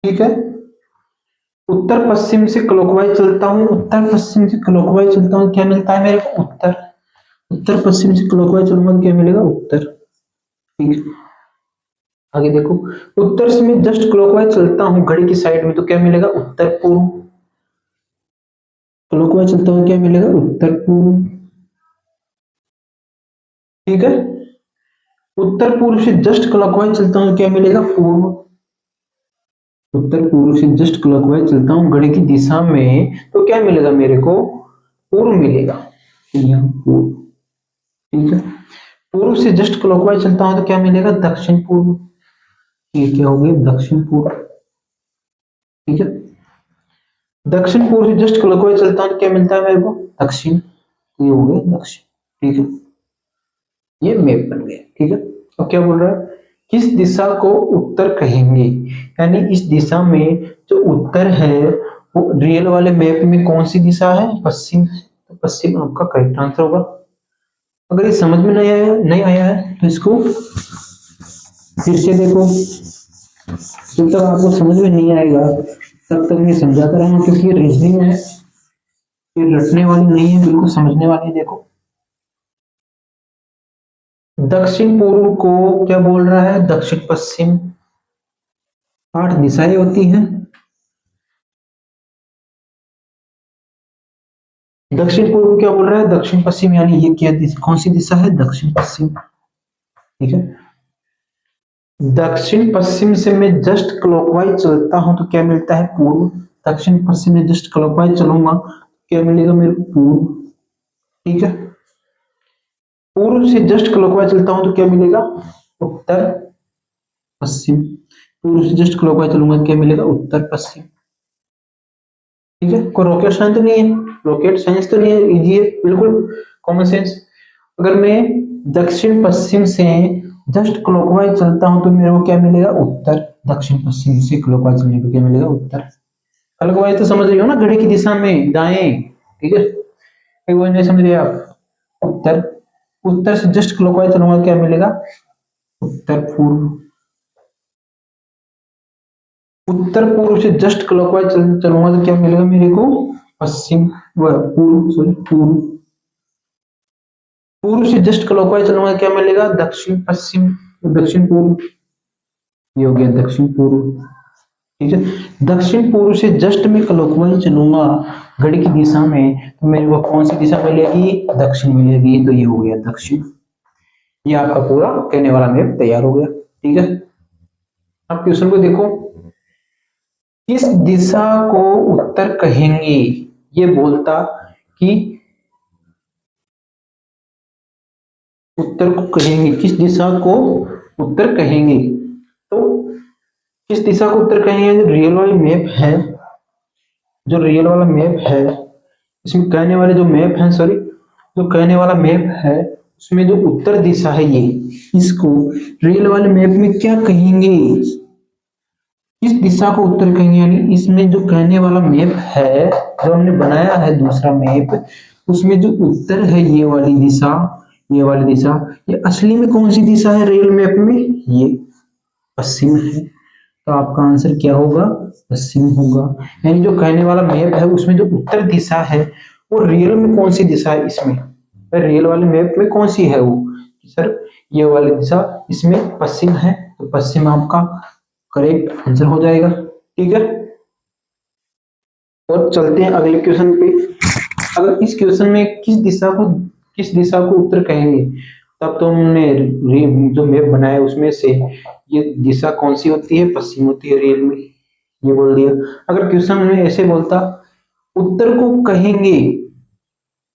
ठीक है, उत्तर पश्चिम से क्लॉकवाइज चलता हूं, उत्तर पश्चिम से क्लॉकवाइज चलता हूं क्या मिलता है मेरे को, उत्तर। उत्तर पश्चिम से क्लॉकवाइज चलूंगा तो क्या मिलेगा, उत्तर। ठीक है, आगे देखो उत्तर से मैं जस्ट क्लॉकवाइज चलता हूं घड़ी की साइड में तो क्या मिलेगा, उत्तर पूर्व। क्लॉकवाइज चलता हूं क्या मिलेगा, उत्तर पूर्व। ठीक है, उत्तर पूर्व से जस्ट क्लॉकवाइज चलता हूं क्या मिलेगा, पूर्व। उत्तर पूर्व से जस्ट क्लॉकवाइज चलता हूं घड़ी की दिशा में तो क्या मिलेगा मेरे को, पूर्व मिलेगा, यहाँ पूर्व। ठीक है, पूर्व से जस्ट क्लॉकवाइज चलता हूं तो क्या मिलेगा, दक्षिण पूर्व। ये क्या हो गया, दक्षिण पूर्व। ठीक है, दक्षिण पूर्व से जस्ट क्लॉकवाइज चलता हूं तो क्या मिलता है मेरे को, दक्षिण। ये हो गया दक्षिण। ठीक है, ये मैप बन गया। ठीक है, अब क्या बोल रहा है, किस दिशा को उत्तर कहेंगे, यानी इस दिशा में जो उत्तर है वो रियल वाले मैप में कौन सी दिशा है, पश्चिम। तो पश्चिम आपका करेक्ट आंसर होगा। अगर ये समझ में नहीं आया है तो इसको फिर से देखो, जब तक आपको समझ में नहीं आएगा तब तक मैं समझाता रहूंगा, क्योंकि ये रीजनिंग है, ये रटने वाली नहीं है, बिल्कुल समझने वाली है। देखो दक्षिण पूर्व को क्या बोल रहा है, दक्षिण पश्चिम। 8 दिशाएं होती हैं। दक्षिण पूर्व क्या बोल रहा है, दक्षिण पश्चिम, यानी ये क्या कौन सी दिशा है, दक्षिण पश्चिम। ठीक है, दक्षिण पश्चिम से मैं जस्ट क्लॉकवाइज चलता हूं तो क्या मिलता है, पूर्व। दक्षिण पश्चिम में जस्ट क्लॉकवाइज चलूंगा क्या मिलेगा मेरे को, पूर्व। ठीक है, पूर्व से जस्ट क्लॉकवाइज चलता हूं तो क्या मिलेगा, उत्तर पश्चिम। पूर्व से जस्ट क्लॉकवाइज चलूंगा क्या मिलेगा, उत्तर पश्चिम। ठीक है, कोई रॉकेट साइंस तो नहीं है, रॉकेट साइंस तो नहीं है, इजी है बिल्कुल, कॉमन सेंस। अगर मैं दक्षिण पश्चिम से जस्ट क्लॉकवाइज चलता हूं तो मेरे को क्या मिलेगा, उत्तर। दक्षिण पश्चिम से क्लॉकवाइज चलने पे क्या मिलेगा, उत्तर। क्लॉकवाइज तो समझ रही हो ना, घड़ी की दिशा में दाएं। ठीक है, एक बार नहीं समझ रहे आप, उत्तर। उत्तर से जस्ट क्लॉकवाइज चलूंगा क्या मिलेगा, उत्तर पूर्व। उत्तर पूर्व से जस्ट क्लॉकवाइज चलूंगा तो क्या मिलेगा मेरे को, पश्चिम व पूर्व, सॉरी पूर्व, पूर्व से जस्ट क्लॉकवाइज चलूंगा क्या मिलेगा, दक्षिण पश्चिम, दक्षिण पूर्व, ये हो गया दक्षिण पूर्व। ठीक है, दक्षिण पूर्व से जस्ट में क्लॉकवाइज चलूंगा घड़ी की दिशा में तो मेरे को कौन सी दिशा मिलेगी, दक्षिण मिलेगी, तो ये हो गया दक्षिण। ये आपका पूरा कहने वाला मैप तैयार हो गया। ठीक है, अब क्वेश्चन को देखो, किस दिशा को उत्तर कहेंगे, ये बोलता कि उत्तर को कहेंगे, किस दिशा को उत्तर कहेंगे, तो किस दिशा को उत्तर कहेंगे, जो रियल वाली मैप है, जो रियल वाला मैप है, इसमें कहने वाले जो मैप है, सॉरी जो कहने वाला मैप है उसमें जो उत्तर दिशा है ये, इसको रियल वाले मैप में क्या कहेंगे, इस दिशा को उत्तर कहेंगे, यानी इसमें जो कहने वाला मैप है जो हमने बनाया है दूसरा मैप, उसमें जो उत्तर है ये वाली दिशा, ये वाली दिशा, ये असली में कौन सी दिशा है रियल मैप में, ये पश्चिम है। तो आपका आंसर क्या होगा, पश्चिम होगा। यानी जो कहने वाला मैप है उसमें जो उत्तर दिशा है वो रियल में कौन सी दिशा है, इसमें रियल वाले मैप में कौन सी है वो, सर ये वाली दिशा, इसमें पश्चिम है, तो पश्चिम आपका करेक्ट आंसर हो जाएगा। ठीक है, और चलते हैं अगले क्वेश्चन पे। अगर इस क्वेश्चन में किस दिशा को उत्तर कहेंगे, तब तो हमने जो मैप बनाया उसमें से ये दिशा कौन सी होती है, पश्चिम होती है रियल में, ये बोल दिया। अगर क्वेश्चन में ऐसे बोलता उत्तर को कहेंगे,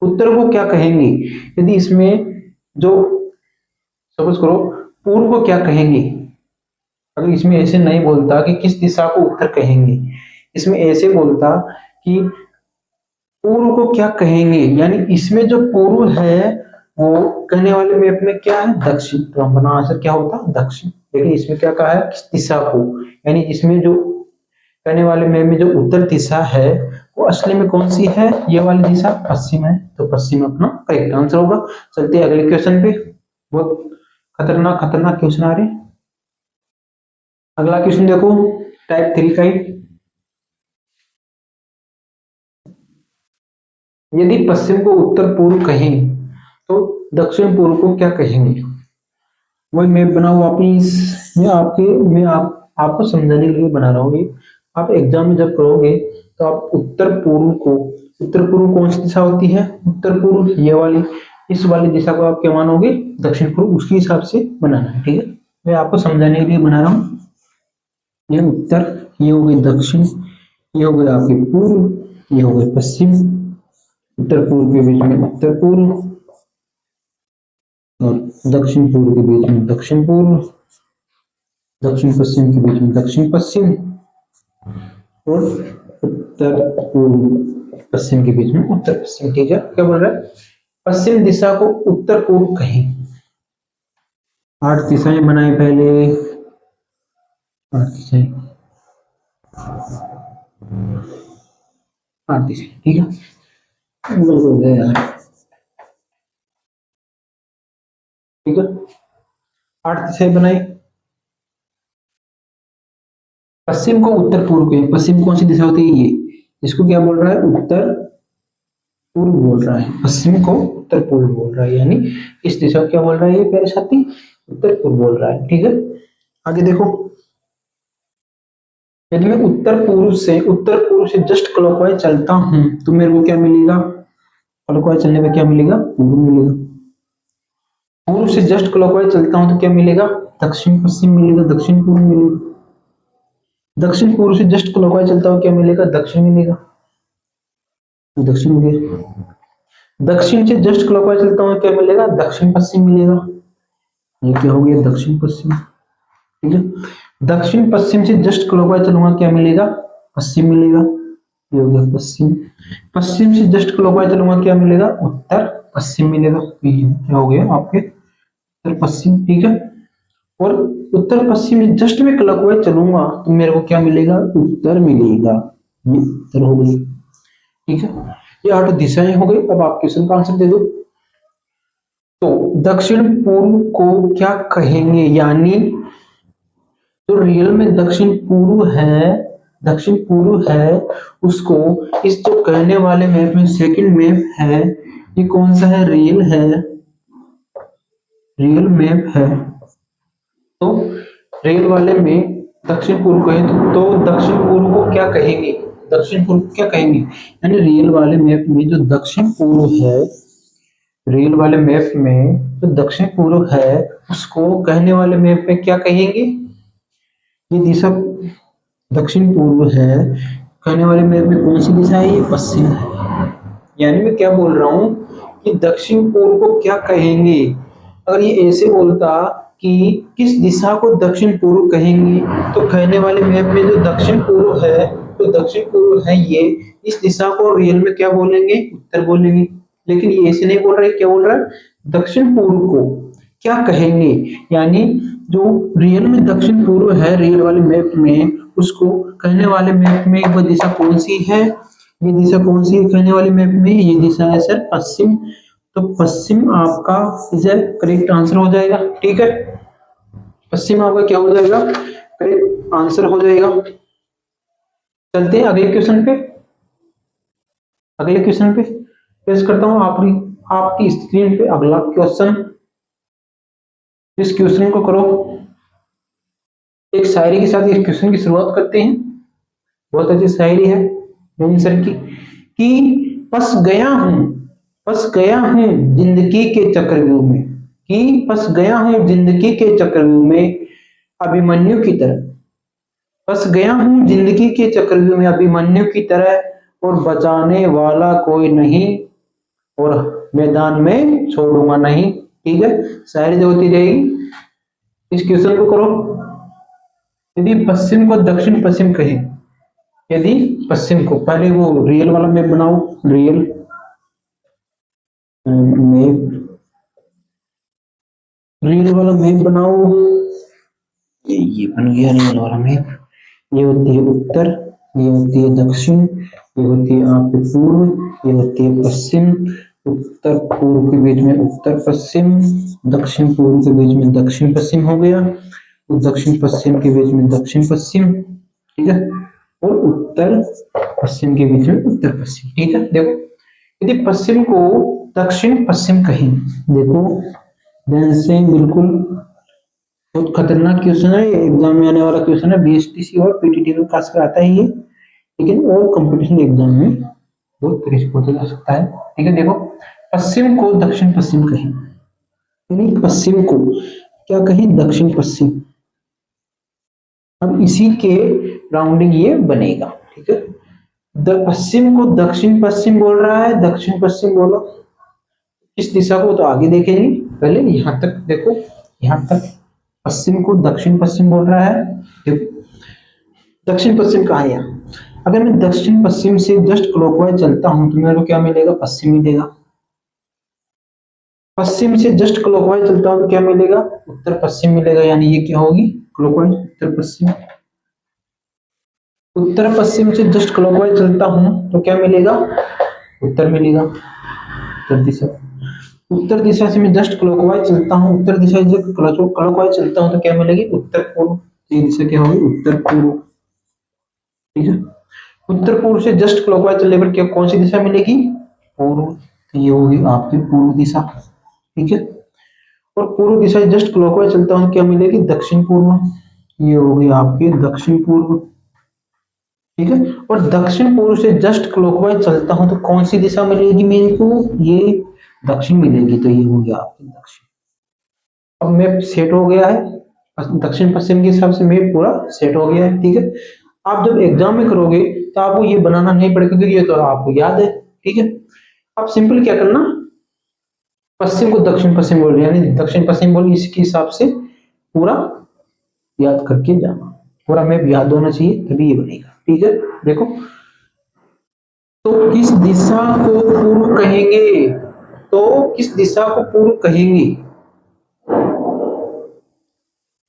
उत्तर को क्या कहेंगे, यदि इसमें जो सपोज करो पूर्व को क्या कहेंगे, अगर इसमें ऐसे नहीं बोलता कि किस दिशा को उत्तर कहेंगे, इसमें ऐसे बोलता कि पूर्व को क्या कहेंगे, यानी इसमें जो पूर्व है वो कहने वाले मैप में क्या है, दक्षिण, तो हमारा आंसर क्या होता है, दक्षिण। लेकिन इसमें क्या कहा है, किस दिशा को, यानी इसमें जो कहने वाले मैप में जो उत्तर दिशा है वो असली में कौन सी है, ये वाली दिशा पश्चिम है, तो पश्चिम अपना करेक्ट आंसर होगा। चलते हैं अगले क्वेश्चन पे, बहुत खतरनाक खतरनाक क्वेश्चन आ रहे हैं। अगला क्वेश्चन देखो, टाइप 3 का ही, यदि पश्चिम को उत्तर पूर्व कहें तो दक्षिण पूर्व को क्या कहेंगे, वही मैप बनाओ वापिस, आपको समझाने के लिए बना रहा हूँ ये। आप एग्जाम में जब करोगे तो आप उत्तर पूर्व कौन सी दिशा होती है, उत्तर पूर्व ये वाली, इस वाली दिशा को आप क्या मानोगे, दक्षिण पूर्व, उसके हिसाब से बनाना है। ठीक है, मैं आपको समझाने के लिए बना रहा हूँ। ये उत्तर, ये हो गई दक्षिण, ये हो गया आपके पूर्व, ये हो गए पश्चिम, उत्तर पूर्व के बीच में उत्तर पूर्व और दक्षिण पूर्व के बीच में दक्षिण पूर्व, दक्षिण पश्चिम के बीच में दक्षिण पश्चिम और उत्तर पूर्व पश्चिम के बीच में उत्तर पश्चिम। ठीक है, क्या बोल रहा है, पश्चिम दिशा को उत्तर पूर्व कहें। 8 दिशाएं बनाए पहले, 8 दिशाएं, 8 दिशाएं। ठीक है, हो गया यार। ठीक है, 8 दिशाएं बनाई, पश्चिम को उत्तर पूर्व कहें, पश्चिम कौन सी दिशा होती है, ये, इसको क्या बोल रहा है, उत्तर पूर्व बोल रहा है, पश्चिम को उत्तर पूर्व बोल रहा है, यानी इस दिशा को क्या बोल रहा है ये प्यारे साथी, उत्तर पूर्व बोल रहा है। ठीक है, आगे देखो, यदि मैं उत्तर पूर्व से जस्ट क्लॉकवाइज चलता हूं तो मेरे को क्या मिलेगा, क्लॉकवाइज चलने पे क्या मिलेगा, पूर्व मिलेगा। पूर्व से जस्ट क्लॉकवाइज चलता हूं तो क्या मिलेगा, दक्षिण पश्चिम मिलेगा, दक्षिण पूर्व मिलेगा। दक्षिण पूर्व से जस्ट क्लॉकवाइज चलता हूं क्या मिलेगा, दक्षिण मिलेगा, तो दक्षिण हो गया। दक्षिण से जस्ट क्लॉकवाइज चलता हूं क्या मिलेगा, दक्षिण पश्चिम मिलेगा, ये क्या हो गया, दक्षिण पश्चिम। ठीक है, दक्षिण पश्चिम से जस्ट क्लॉकवाइज चलूंगा क्या मिलेगा, पश्चिम मिलेगा, ये हो गया पश्चिम। पश्चिम से जस्ट क्लॉकवाइज चलूंगा क्या मिलेगा, उत्तर पश्चिम मिलेगा, ये क्या हो गया आपके उत्तर पश्चिम। ठीक है, और उत्तर पश्चिम में जस्ट में क्लॉकवाइज चलूंगा तो मेरे को क्या मिलेगा, उत्तर मिलेगा, ये उत्तर हो गई। ठीक है, ये 8 दिशाएं हो गई। अब आप क्वेश्चन का आंसर दे दो। तो दक्षिण पूर्व को क्या कहेंगे, यानी जो रियल में दक्षिण पूर्व है उसको इस जो कहने वाले मैप में सेकंड मैप है, ये कौन सा है? रियल मैप है। तो रियल वाले में दक्षिण पूर्व कहें तो दक्षिण पूर्व को क्या कहेंगे? दक्षिण पूर्व क्या कहेंगे? यानी रियल वाले मैप में जो दक्षिण पूर्व है, रियल वाले मैप में जो दक्षिण पूर्व है उसको कहने वाले मैप में क्या कहेंगे? ये दिशा दक्षिण पूर्व है, कहने वाले मैप में कौन सी दिशा है? ये पश्चिम है। यानी मैं क्या बोल रहा हूं कि दक्षिण पूर्व को क्या कहेंगे? अगर ये ऐसे बोलता कि किस दिशा को दक्षिण पूर्व कहेंगे, तो कहने वाले मैप में जो दक्षिण पूर्व है, तो दक्षिण पूर्व है ये, इस दिशा को रियल में क्या बोलेंगे? उत्तर बोलेंगे। लेकिन ये ऐसे नहीं बोल रहे, क्या बोल रहा है? दक्षिण पूर्व को क्या कहेंगे? यानी जो रियल में दक्षिण पूर्व है रियल वाले मैप में, उसको कहने वाले मैप में वह दिशा कौन सी है? ये दिशा कौन सी है कहने वाले मैप में? ये दिशा है सर पश्चिम। तो पश्चिम आपका इधर करेक्ट आंसर हो जाएगा। ठीक है, पश्चिम आपका क्या हो जाएगा? करेक्ट आंसर हो जाएगा। चलते हैं अगले क्वेश्चन पे। पेश करता हूं आपकी स्क्रीन पे अगला क्वेश्चन। इस क्वेश्चन को करो। एक शायरी के साथ इस क्वेश्चन की शुरुआत करते हैं। बहुत अच्छी शायरी है मोहन सर की कि फंस गया हूं जिंदगी के चक्रव्यूह में, कि फंस गया हूं जिंदगी के चक्रव्यूह में अभिमन्यु की तरह। फंस गया हूं जिंदगी के चक्रव्यूह में अभिमन्यु की तरह, और बचाने वाला कोई नहीं, और मैदान में छोड़ूंगा नहीं। ठीक है, शायरी जो होती रहेगी। इस क्वेश्चन को करो। यदि पश्चिम को दक्षिण पश्चिम कहें, यदि पश्चिम को, पहले वो रियल वाला मैप बनाओ। रियल वाला मैप बनाओ। ये बन गया रियल वाला मैप। ये होती है उत्तर, ये होती है दक्षिण, ये होती है आपके पूर्व, ये होती है पश्चिम। उत्तर पूर्व के बीच में उत्तर पश्चिम, दक्षिण पूर्व के बीच में दक्षिण पश्चिम हो गया, तो दक्षिण पश्चिम के बीच में दक्षिण पश्चिम। ठीक है, और उत्तर पश्चिम के बीच में उत्तर पश्चिम। ठीक है, देखो यदि पश्चिम को दक्षिण पश्चिम कहें, देखो ध्यान से, बिल्कुल बहुत खतरनाक क्वेश्चन है, एग्जाम में आने वाला क्वेश्चन है। बीएसटीसी और पीटीटी में खास कर आता है ये, लेकिन और कंपटीशन एग्जाम में बहुत तरीके से पूछा जा सकता है। ठीक है, देखो पश्चिम को दक्षिण पश्चिम कहें, यानी पश्चिम को क्या कहें? दक्षिण पश्चिम। अब इसी के राउंडिंग ये बनेगा। ठीक है, पश्चिम को दक्षिण पश्चिम बोल रहा है, दक्षिण पश्चिम बोलो इस दिशा को, तो आगे देखेंगे। पहले यहां तक देखो, यहां तक पश्चिम को दक्षिण पश्चिम बोल रहा है। देखो दक्षिण पश्चिम कहाँ है? अगर मैं दक्षिण पश्चिम से जस्ट क्लॉकवाइज चलता हूं तो मेरे को क्या मिलेगा? पश्चिम मिलेगा। पश्चिम से जस्ट क्लॉकवाइज चलता हूं तो क्या मिलेगा? उत्तर पश्चिम मिलेगा। यानी ये क्या होगी? क्लॉकवाइज उत्तर पश्चिम। उत्तर पश्चिम से जस्ट क्लॉकवाइज चलता हूं तो क्या मिलेगा? उत्तर मिलेगा, उत्तर दिशा। उत्तर दिशा से मैं जस्ट क्लॉकवाइज चलता हूं, उत्तर दिशा से क्लॉकवाइज चलता हूं तो क्या मिलेगी? उत्तर पूर्व। ये दिशा क्या होगी? उत्तर पूर्व। ठीक है, उत्तर पूर्व से जस्ट क्लॉकवाइज चलने पर क्या कौन सी दिशा मिलेगी? पूर्व। तो ये होगी आपकी पूर्व दिशा। ठीक है, और पूर्व दिशा से जस्ट क्लॉकवाइज चलता हूं क्या मिलेगी? दक्षिण पूर्व। ये होगी आपकी दक्षिण पूर्व। ठीक है, और दक्षिण पूर्व से जस्ट क्लॉकवाइज चलता हूं तो कौन सी दिशा मिलेगी मेरे को? ये दक्षिण मिलेगी। तो ये हो गया आपकी दक्षिण। अब मैप सेट हो गया है, दक्षिण पश्चिम के हिसाब से मैप पूरा सेट हो गया है। ठीक है, आप जब एग्जाम में करोगे तो आपको ये बनाना नहीं पड़ेगा, क्योंकि ये तो आपको याद है। ठीक है, आप सिंपल क्या करना, पश्चिम को दक्षिण पश्चिम बोल, यानी दक्षिण पश्चिम बोल, इसके हिसाब से पूरा याद करके जाना। पूरा मैप याद होना चाहिए, तभी ये बनेगा। ठीक है, देखो तो किस दिशा को पूर्व कहेंगे? तो किस दिशा को पूर्व कहेंगे?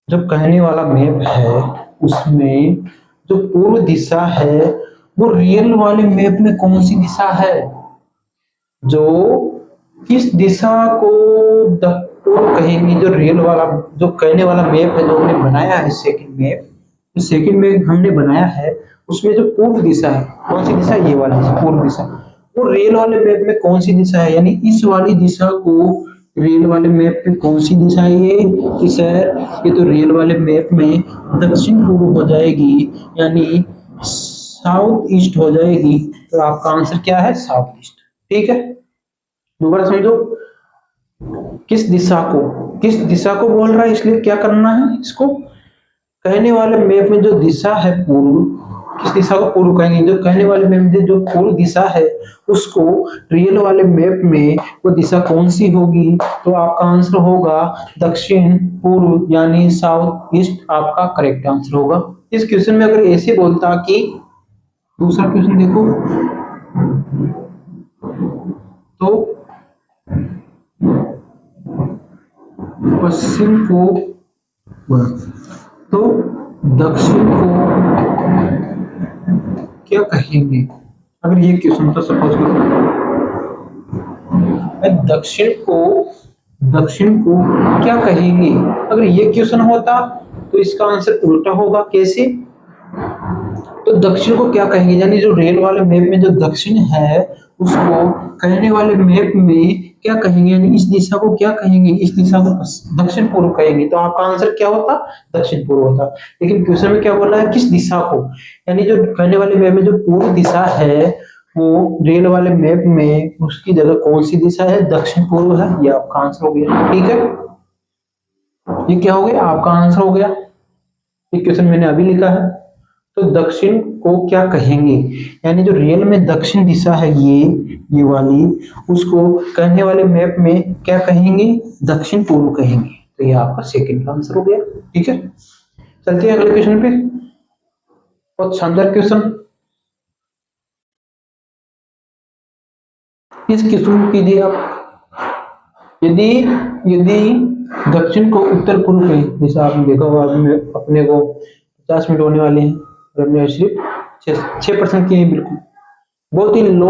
जब कहने वाला मैप है उसमें जो पूर्व दिशा है वो रियल वाले मैप में कौन सी दिशा है? जो किस दिशा को पूर्व कहेंगे। जो रियल वाला जो कहने वाला मैप है जो हमने बनाया है सेकंड मैप, जो सेकंड मैप हमने बनाया है उसमें जो पूर्व दिशा है, कौन सी दिशा, ये वाली पूर्व दिशा, वो रियल वाले मैप में कौन सी दिशा है, यानी इस वाली दिशा को रियल वाले मैप में कौन सी दिशा है ये, कि सर ये तो रियल वाले मैप में दक्षिण पूर्व हो जाएगी, यानी साउथ ईस्ट हो जाएगी। तो आपका आंसर क्या है, साउथ ईस्ट। ठीक है, दोबारा समझो, किस दिशा को बोल रहा है, इसलिए क्या करना है, इसको कहने वाले मैप में जो दिशा है पूर्व, किस दिशा को पूर्व कहेंगे, जो कहने वाले मैप में जो पूर्व दिशा है उसको रियल वाले मैप में वो दिशा कौन सी होगी, तो आपका आंसर होगा दक्षिण पूर्व, यानी साउथ ईस्ट आपका करेक्ट आंसर होगा। इस क्वेश्चन में अगर ऐसे बोलता कि, दूसरा क्वेश्चन देखो, तो पश्चिम को, तो दक्षिण को क्या कहेंगे, अगर ये क्वेश्चन तो सपोज करो दक्षिण को क्या कहेंगे, अगर ये क्वेश्चन होता तो इसका आंसर उल्टा होगा। कैसे, तो दक्षिण को क्या कहेंगे, यानी जो रियल वाले मैप में जो दक्षिण है उसको कहने वाले मैप में क्या कहेंगे, यानी इस दिशा को क्या कहेंगे, इस दिशा को दक्षिण पूर्व कहेंगे। तो आपका आंसर क्या होता, दक्षिण पूर्व होता। लेकिन क्वेश्चन में क्या बोला है, किस दिशा को, यानी जो कहने वाले मैप में जो पूर्व दिशा है वो रियल वाले मैप में उसकी जगह कौन सी दिशा है, दक्षिण पूर्व है। ये आपका आंसर हो गया। ठीक है, ये क्या हो गया, आपका आंसर हो गया। ये क्वेश्चन मैंने अभी लिखा है। तो दक्षिण को क्या कहेंगे, यानी जो रियल में दक्षिण दिशा है ये वाली, उसको कहने वाले मैप में क्या कहेंगे, दक्षिण पूर्व कहेंगे। तो ये आपका सेकंड आंसर हो गया। ठीक है, चलते हैं अगले क्वेश्चन पे। बहुत शानदार क्वेश्चन, इस क्वेश्चन को कीजिए आप। यदि यदि दक्षिण को उत्तर पूर्व कहें, जैसे आपने देखा होगा अपने को 50 मिनट होने वाले हैं और हमने सिर्फ 6% किए हैं, बिल्कुल बहुत ही लो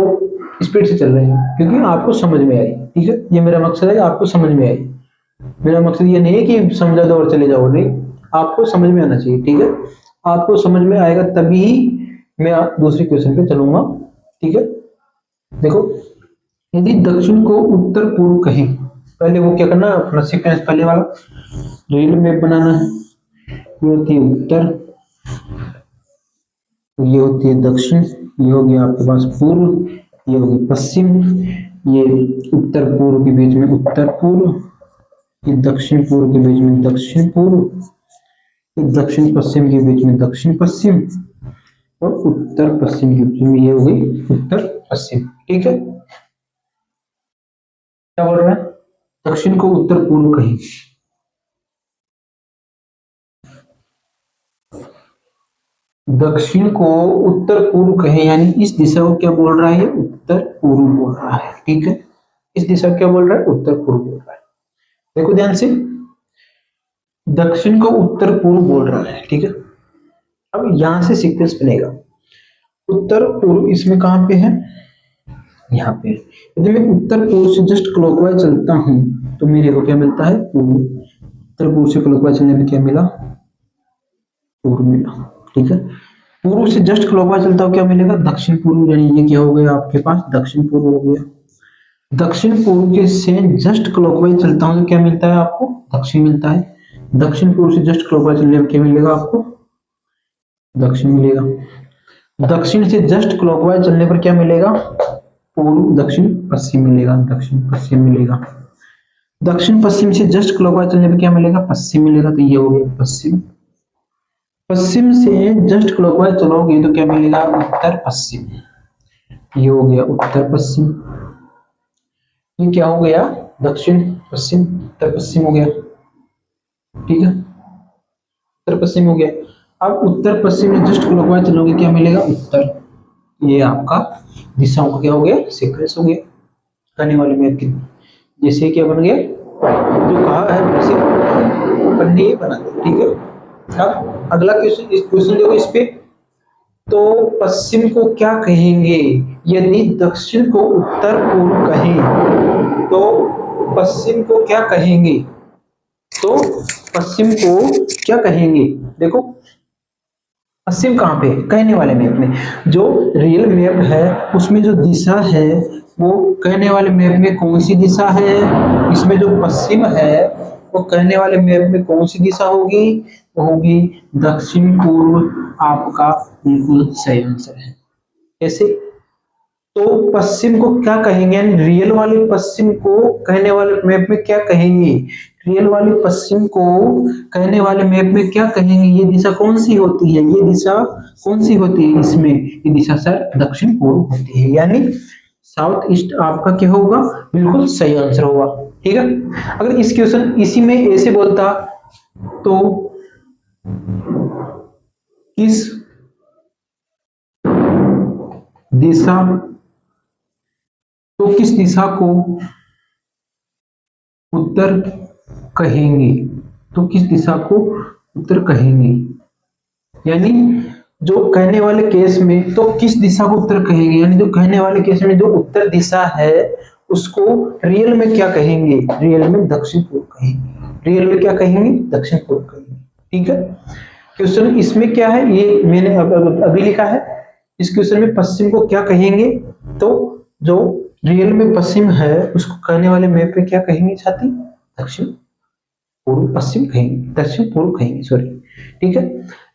स्पीड से चल रहे हैं, क्योंकि आपको समझ में आई। ठीक है, ये मेरा मकसद है आपको समझ में आई। मेरा मकसद ये नहीं है कि समझा दो और चले जाओ, नहीं, आपको समझ में आना चाहिए। ठीक है, आपको समझ में आएगा तभी मैं दूसरे क्वेश्चन पे चलूंगा। ठीक है, देखो, यदि दक्षिण को उत्तर पूर्व कहें, पहले वो क्या करना है, अपना सीक्वेंस पहले वाला रियल मैप बनाना है। ये होती है उत्तर, ये होती है दक्षिण, ये हो गया आपके पास पूर्व, ये होगी पश्चिम, ये उत्तर पूर्व के बीच में उत्तर पूर्व, ये दक्षिण पूर्व के बीच में दक्षिण पूर्व, ये दक्षिण पश्चिम के बीच में दक्षिण पश्चिम, और उत्तर पश्चिम के बीच में ये हो गई उत्तर पश्चिम। ठीक है, क्या बोल रहा है, दक्षिण को उत्तर पूर्व कहें, दक्षिण को उत्तर पूर्व कहें, यानी इस दिशा को क्या बोल रहा है, उत्तर पूर्व बोल रहा है। ठीक है, इस दिशा को क्या बोल रहा है, उत्तर पूर्व बोल रहा है। देखो ध्यान से, दक्षिण को उत्तर पूर्व बोल रहा है। ठीक है, अब यहां से सीक्वेंस बनेगा, उत्तर पूर्व इसमें कहां पे है, यहाँ पे। यदि मैं उत्तर पूर्व से जस्ट क्लॉकवाइज चलता हूं तो मेरे को क्या मिलता है, पूर्व। उत्तर पूर्व से क्लॉकवाइज चलने पे क्या मिला, पूर्व मिला। ठीक है, पूर्व से जस्ट क्लॉकवाइज चलता हूं क्या मिलेगा, दक्षिण पूर्व, यानी ये क्या हो गया आपके पास, दक्षिण पूर्व हो गया। दक्षिण पूर्व के से जस्ट क्लॉकवाइज चलता हूं तो क्या मिलता है आपको, दक्षिण मिलता है। दक्षिण पूर्व से जस्ट क्लॉकवाइज चलने पे क्या मिलेगा आपको, दक्षिण मिलेगा। दक्षिण से जस्ट क्लॉकवाइज चलने पर क्या मिलेगा, पूर्व, दक्षिण पश्चिम मिलेगा, दक्षिण पश्चिम मिलेगा। दक्षिण पश्चिम से जस्ट क्लॉकवाइज चलने पे क्या मिलेगा, पश्चिम मिलेगा। तो ये हो गया पश्चिम। पश्चिम से जस्ट क्लॉकवाइज चलोगे तो क्या मिलेगा, उत्तर पश्चिम। ये हो गया उत्तर पश्चिम। ये क्या हो गया, दक्षिण पश्चिम, उत्तर पश्चिम हो गया। ठीक है, उत्तर पश्चिम हो गया। अब उत्तर पश्चिम में जस्ट क्लॉकवाइज चलोगे क्या मिलेगा, उत्तर। ये आपका दिशाओं का क्या हो गया, सीक्वेंस हो गया कहने वाले मैप की। जैसे क्या बन गया, जो कहा है वैसे बनने ही बना दो। ठीक है, अब अगला क्वेश्चन, इस क्वेश्चन देखो इस पे, तो पश्चिम को क्या कहेंगे, यदि दक्षिण को उत्तर पूर्व कहें तो पश्चिम को क्या कहेंगे, तो पश्चिम को क्या कहेंगे, देखो पश्चिम कहाँ पे, कहने वाले मैप में, जो रियल मैप है उसमें जो दिशा है वो कहने वाले मैप में कौन सी दिशा है, इसमें जो पश्चिम है वो कहने वाले मैप में कौन सी दिशा होगी, वो होगी दक्षिण पूर्व। आपका बिल्कुल सही आंसर है। ऐसे तो पश्चिम को क्या कहेंगे, यानी रियल वाले पश्चिम को कहने वाले मैप में क्या कहेंगे, रियल वाले पश्चिम को कहने वाले मैप में क्या कहेंगे, ये दिशा कौन सी होती है, ये दिशा कौन सी होती है, इसमें ये दिशा सर दक्षिण पूर्व होती है, यानी साउथ ईस्ट आपका क्या होगा, बिल्कुल सही आंसर होगा। ठीक है, अगर इस क्वेश्चन इसी में ऐसे बोलता तो किस दिशा, तो किस दिशा को उत्तर कहेंगे, तो किस दिशा को उत्तर कहेंगे, यानी जो कहने वाले केस में तो किस दिशा को उत्तर कहेंगे, यानी जो कहने वाले केस में जो उत्तर दिशा है उसको रियल में क्या कहेंगे, रियल में दक्षिण पूर्व कहेंगे, रियल में क्या कहेंगे, दक्षिण पूर्व कहेंगे। ठीक है, क्वेश्चन इसमें क्या है, ये मैंने अभी लिखा है, इस क्वेश्चन में पश्चिम को क्या कहेंगे, तो जो रियल में पश्चिम है उसको कहने वाले मैप पे क्या कहेंगे साथी, दक्षिण पूर्व पश्चिम कहेंगे, दक्षिण पूर्व कहेंगे, सॉरी। ठीक है,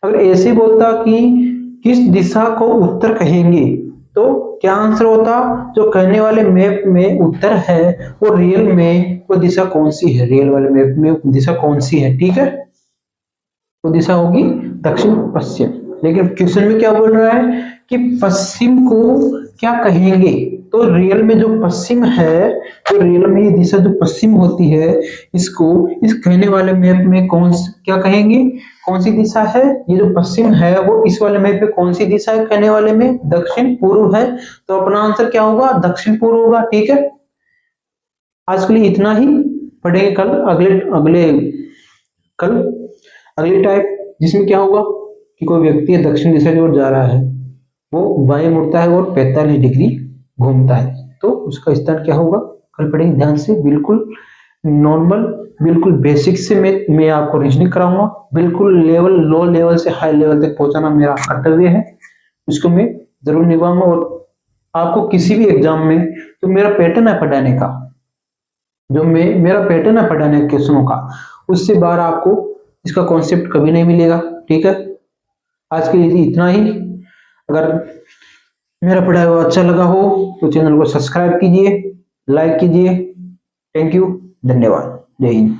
अगर ऐसे बोलता कि किस दिशा को उत्तर कहेंगे, तो क्या आंसर होता, जो कहने वाले मैप में उत्तर है वो रियल में वो दिशा कौन सी है, रियल वाले मैप में दिशा कौन सी है। ठीक है, वो दिशा होगी दक्षिण पश्चिम। लेकिन क्वेश्चन में क्या बोल रहा है कि पश्चिम को क्या कहेंगे, तो रियल में जो पश्चिम है, तो रियल में ये दिशा जो पश्चिम होती है इसको इस कहने वाले मैप में क्या कहेंगे, कौन सी दिशा है, ये जो पश्चिम है वो इस वाले मैप में कौन सी दिशा है, कहने वाले में दक्षिण पूर्व है, तो अपना आंसर क्या होगा, दक्षिण पूर्व होगा। ठीक है, आज के लिए इतना ही, पढ़ेंगे कल अगले टाइप, जिसमें क्या होगा कि कोई व्यक्ति दक्षिण दिशा की ओर जा रहा है, वो बाएं मुड़ता है और 45 डिग्री घूमता है, तो उसका स्थान क्या होगा, कल पढ़ेंगे ध्यान से, बिल्कुल नॉर्मल, बिल्कुल बेसिक से मैं आपको रीजनिंग कराऊंगा, बिल्कुल लो लेवल से हाई लेवल तक पहुंचाना मेरा कर्तव्य है, उसको मैं जरूर निभाऊंगा। और आपको किसी भी एग्जाम में तो मेरा पैटर्न है पढ़ाने का, जो मेरा पैटर्न है पढ़ाने के क्वेश्चनों का, उससे बाहर आपको इसका कॉन्सेप्ट कभी नहीं मिलेगा। ठीक है, आज के लिए इतना ही। अगर मेरा पढ़ाया हुआ अच्छा लगा हो तो चैनल को सब्सक्राइब कीजिए, लाइक कीजिए। थैंक यू, धन्यवाद, जय हिंद।